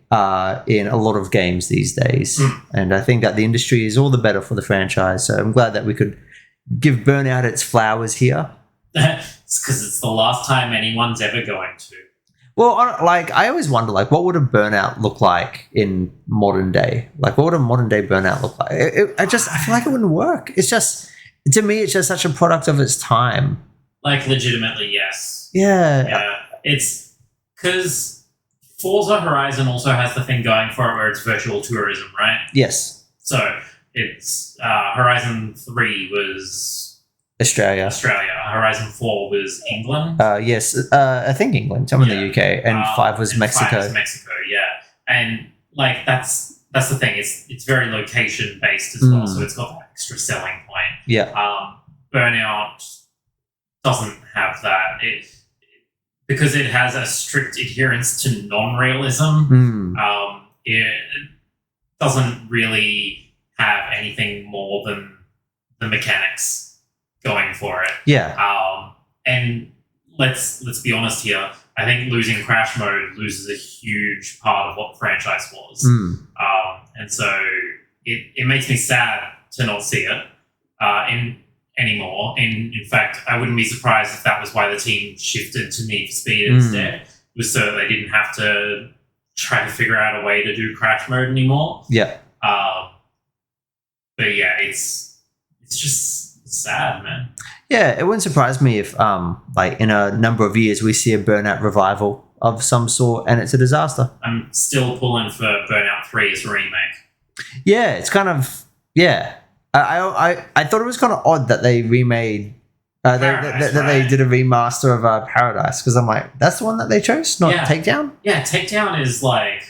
in a lot of games these days, and I think that the industry is all the better for the franchise. So I'm glad that we could give Burnout its flowers here. It's because it's the last time anyone's ever going to. Well, like I always wonder, like, what would a Burnout look like in modern day? Like, what would a modern day Burnout look like? I feel like it wouldn't work. It's just, to me, it's just such a product of its time. Like, legitimately, yes. Yeah. It's because Forza Horizon also has the thing going for it where it's virtual tourism, right? Yes. So it's Horizon 3 was Australia. Horizon 4 was England. Yes, I think England. Some in the UK, and 5 was Mexico. 5 was Mexico, yeah. And like that's the thing. It's very location based as well, so it's got that extra selling point. Yeah. Burnout doesn't have that. Because it has a strict adherence to non-realism. It doesn't really have anything more than the mechanics going for it. Yeah. And let's be honest here. I think losing Crash Mode loses a huge part of what the franchise was. And so it makes me sad to not see it anymore. In fact, I wouldn't be surprised if that was why the team shifted to Need for Speed instead. It was so that they didn't have to try to figure out a way to do Crash Mode anymore. Yeah. But yeah, it's just sad, man. Yeah, it wouldn't surprise me if, like, in a number of years, we see a Burnout revival of some sort, and it's a disaster. I'm still pulling for Burnout 3 as a remake. Yeah, it's kind of I thought it was kind of odd that they remade that they did a remaster of Paradise, because I'm like, that's the one that they chose, not Takedown. Yeah, Takedown is like,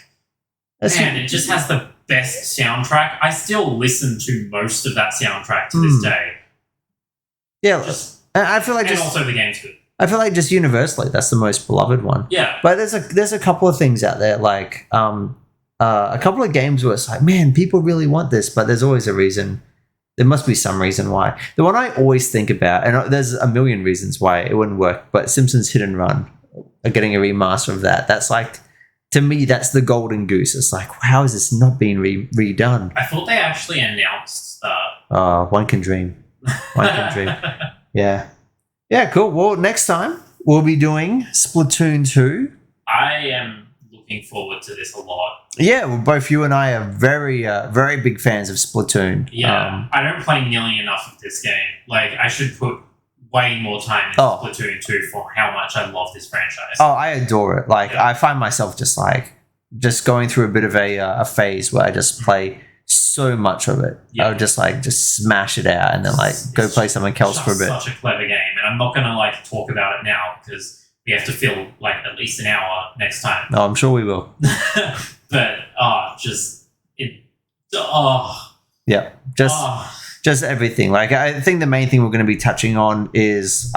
man, it just has the best soundtrack. I still listen to most of that soundtrack to this day. Yeah, and I feel like also the game's good. I feel like just universally, that's the most beloved one. Yeah, but there's a couple of things out there, like a couple of games where it's like, man, people really want this, but there's always a reason. There must be some reason why. The one I always think about, and there's a million reasons why it wouldn't work, but Simpsons Hit and Run, getting a remaster of that, that's like, to me, that's the golden goose. It's like, how is this not being redone? I thought they actually announced that. One can dream. One can dream. Yeah. Yeah, cool. Well, next time we'll be doing Splatoon 2. I am looking forward to this a lot. Yeah, well, both you and I are very, very big fans of Splatoon. Yeah, I don't play nearly enough of this game. Like, I should put way more time into Splatoon 2 for how much I love this franchise. Oh, I adore it. Like, I find myself just going through a bit of a phase where I just play so much of it. I would just smash it out and then go play something else for a bit. It's such a clever game, and I'm not gonna talk about it now because we have to fill at least an hour next time. Oh, I'm sure we will. But just everything. Like, I think the main thing we're going to be touching on is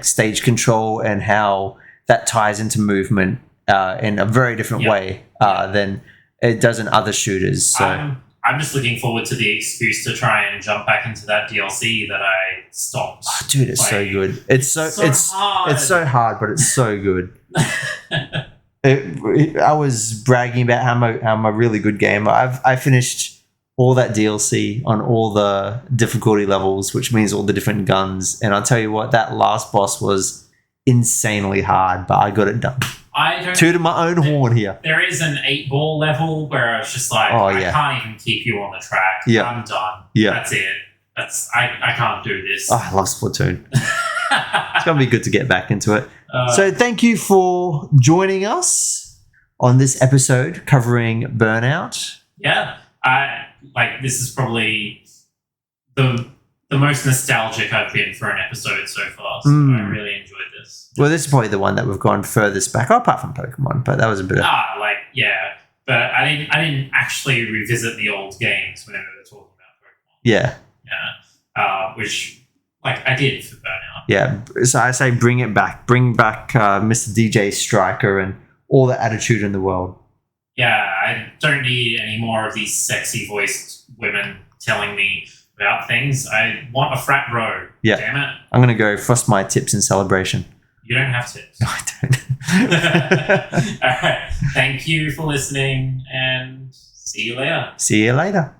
stage control and how that ties into movement in a very different way than it does in other shooters. So I'm just looking forward to the excuse to try and jump back into that DLC that I stopped. Oh, dude, it's so good. It's so hard. It's so hard, but it's so good. I was bragging about how I'm a really good gamer. I finished all that DLC on all the difficulty levels, which means all the different guns. And I'll tell you what, that last boss was insanely hard, but I got it done. Tooted my own horn here. There is an 8-ball level where it's just like, I can't even keep you on the track. Yeah. I'm done. Yeah. That's it. I can't do this. Oh, I love Splatoon. It's going to be good to get back into it. So thank you for joining us on this episode covering Burnout. Yeah. This is probably the most nostalgic I've been for an episode so far. So I really enjoyed this. Well, this is probably the one that we've gone furthest back, apart from Pokemon, but that was a bit of... But I didn't actually revisit the old games whenever we were talking about Pokemon. Yeah. Yeah. Which, I did for Burnout. Yeah. So I say bring it back. Bring back Mr. DJ Striker and all the attitude in the world. Yeah, I don't need any more of these sexy voiced women telling me about things. I want a frat bro. Yeah. Damn it. I'm going to go frost my tips in celebration. You don't have tips. No, I don't. All right. Thank you for listening, and see you later. See you later.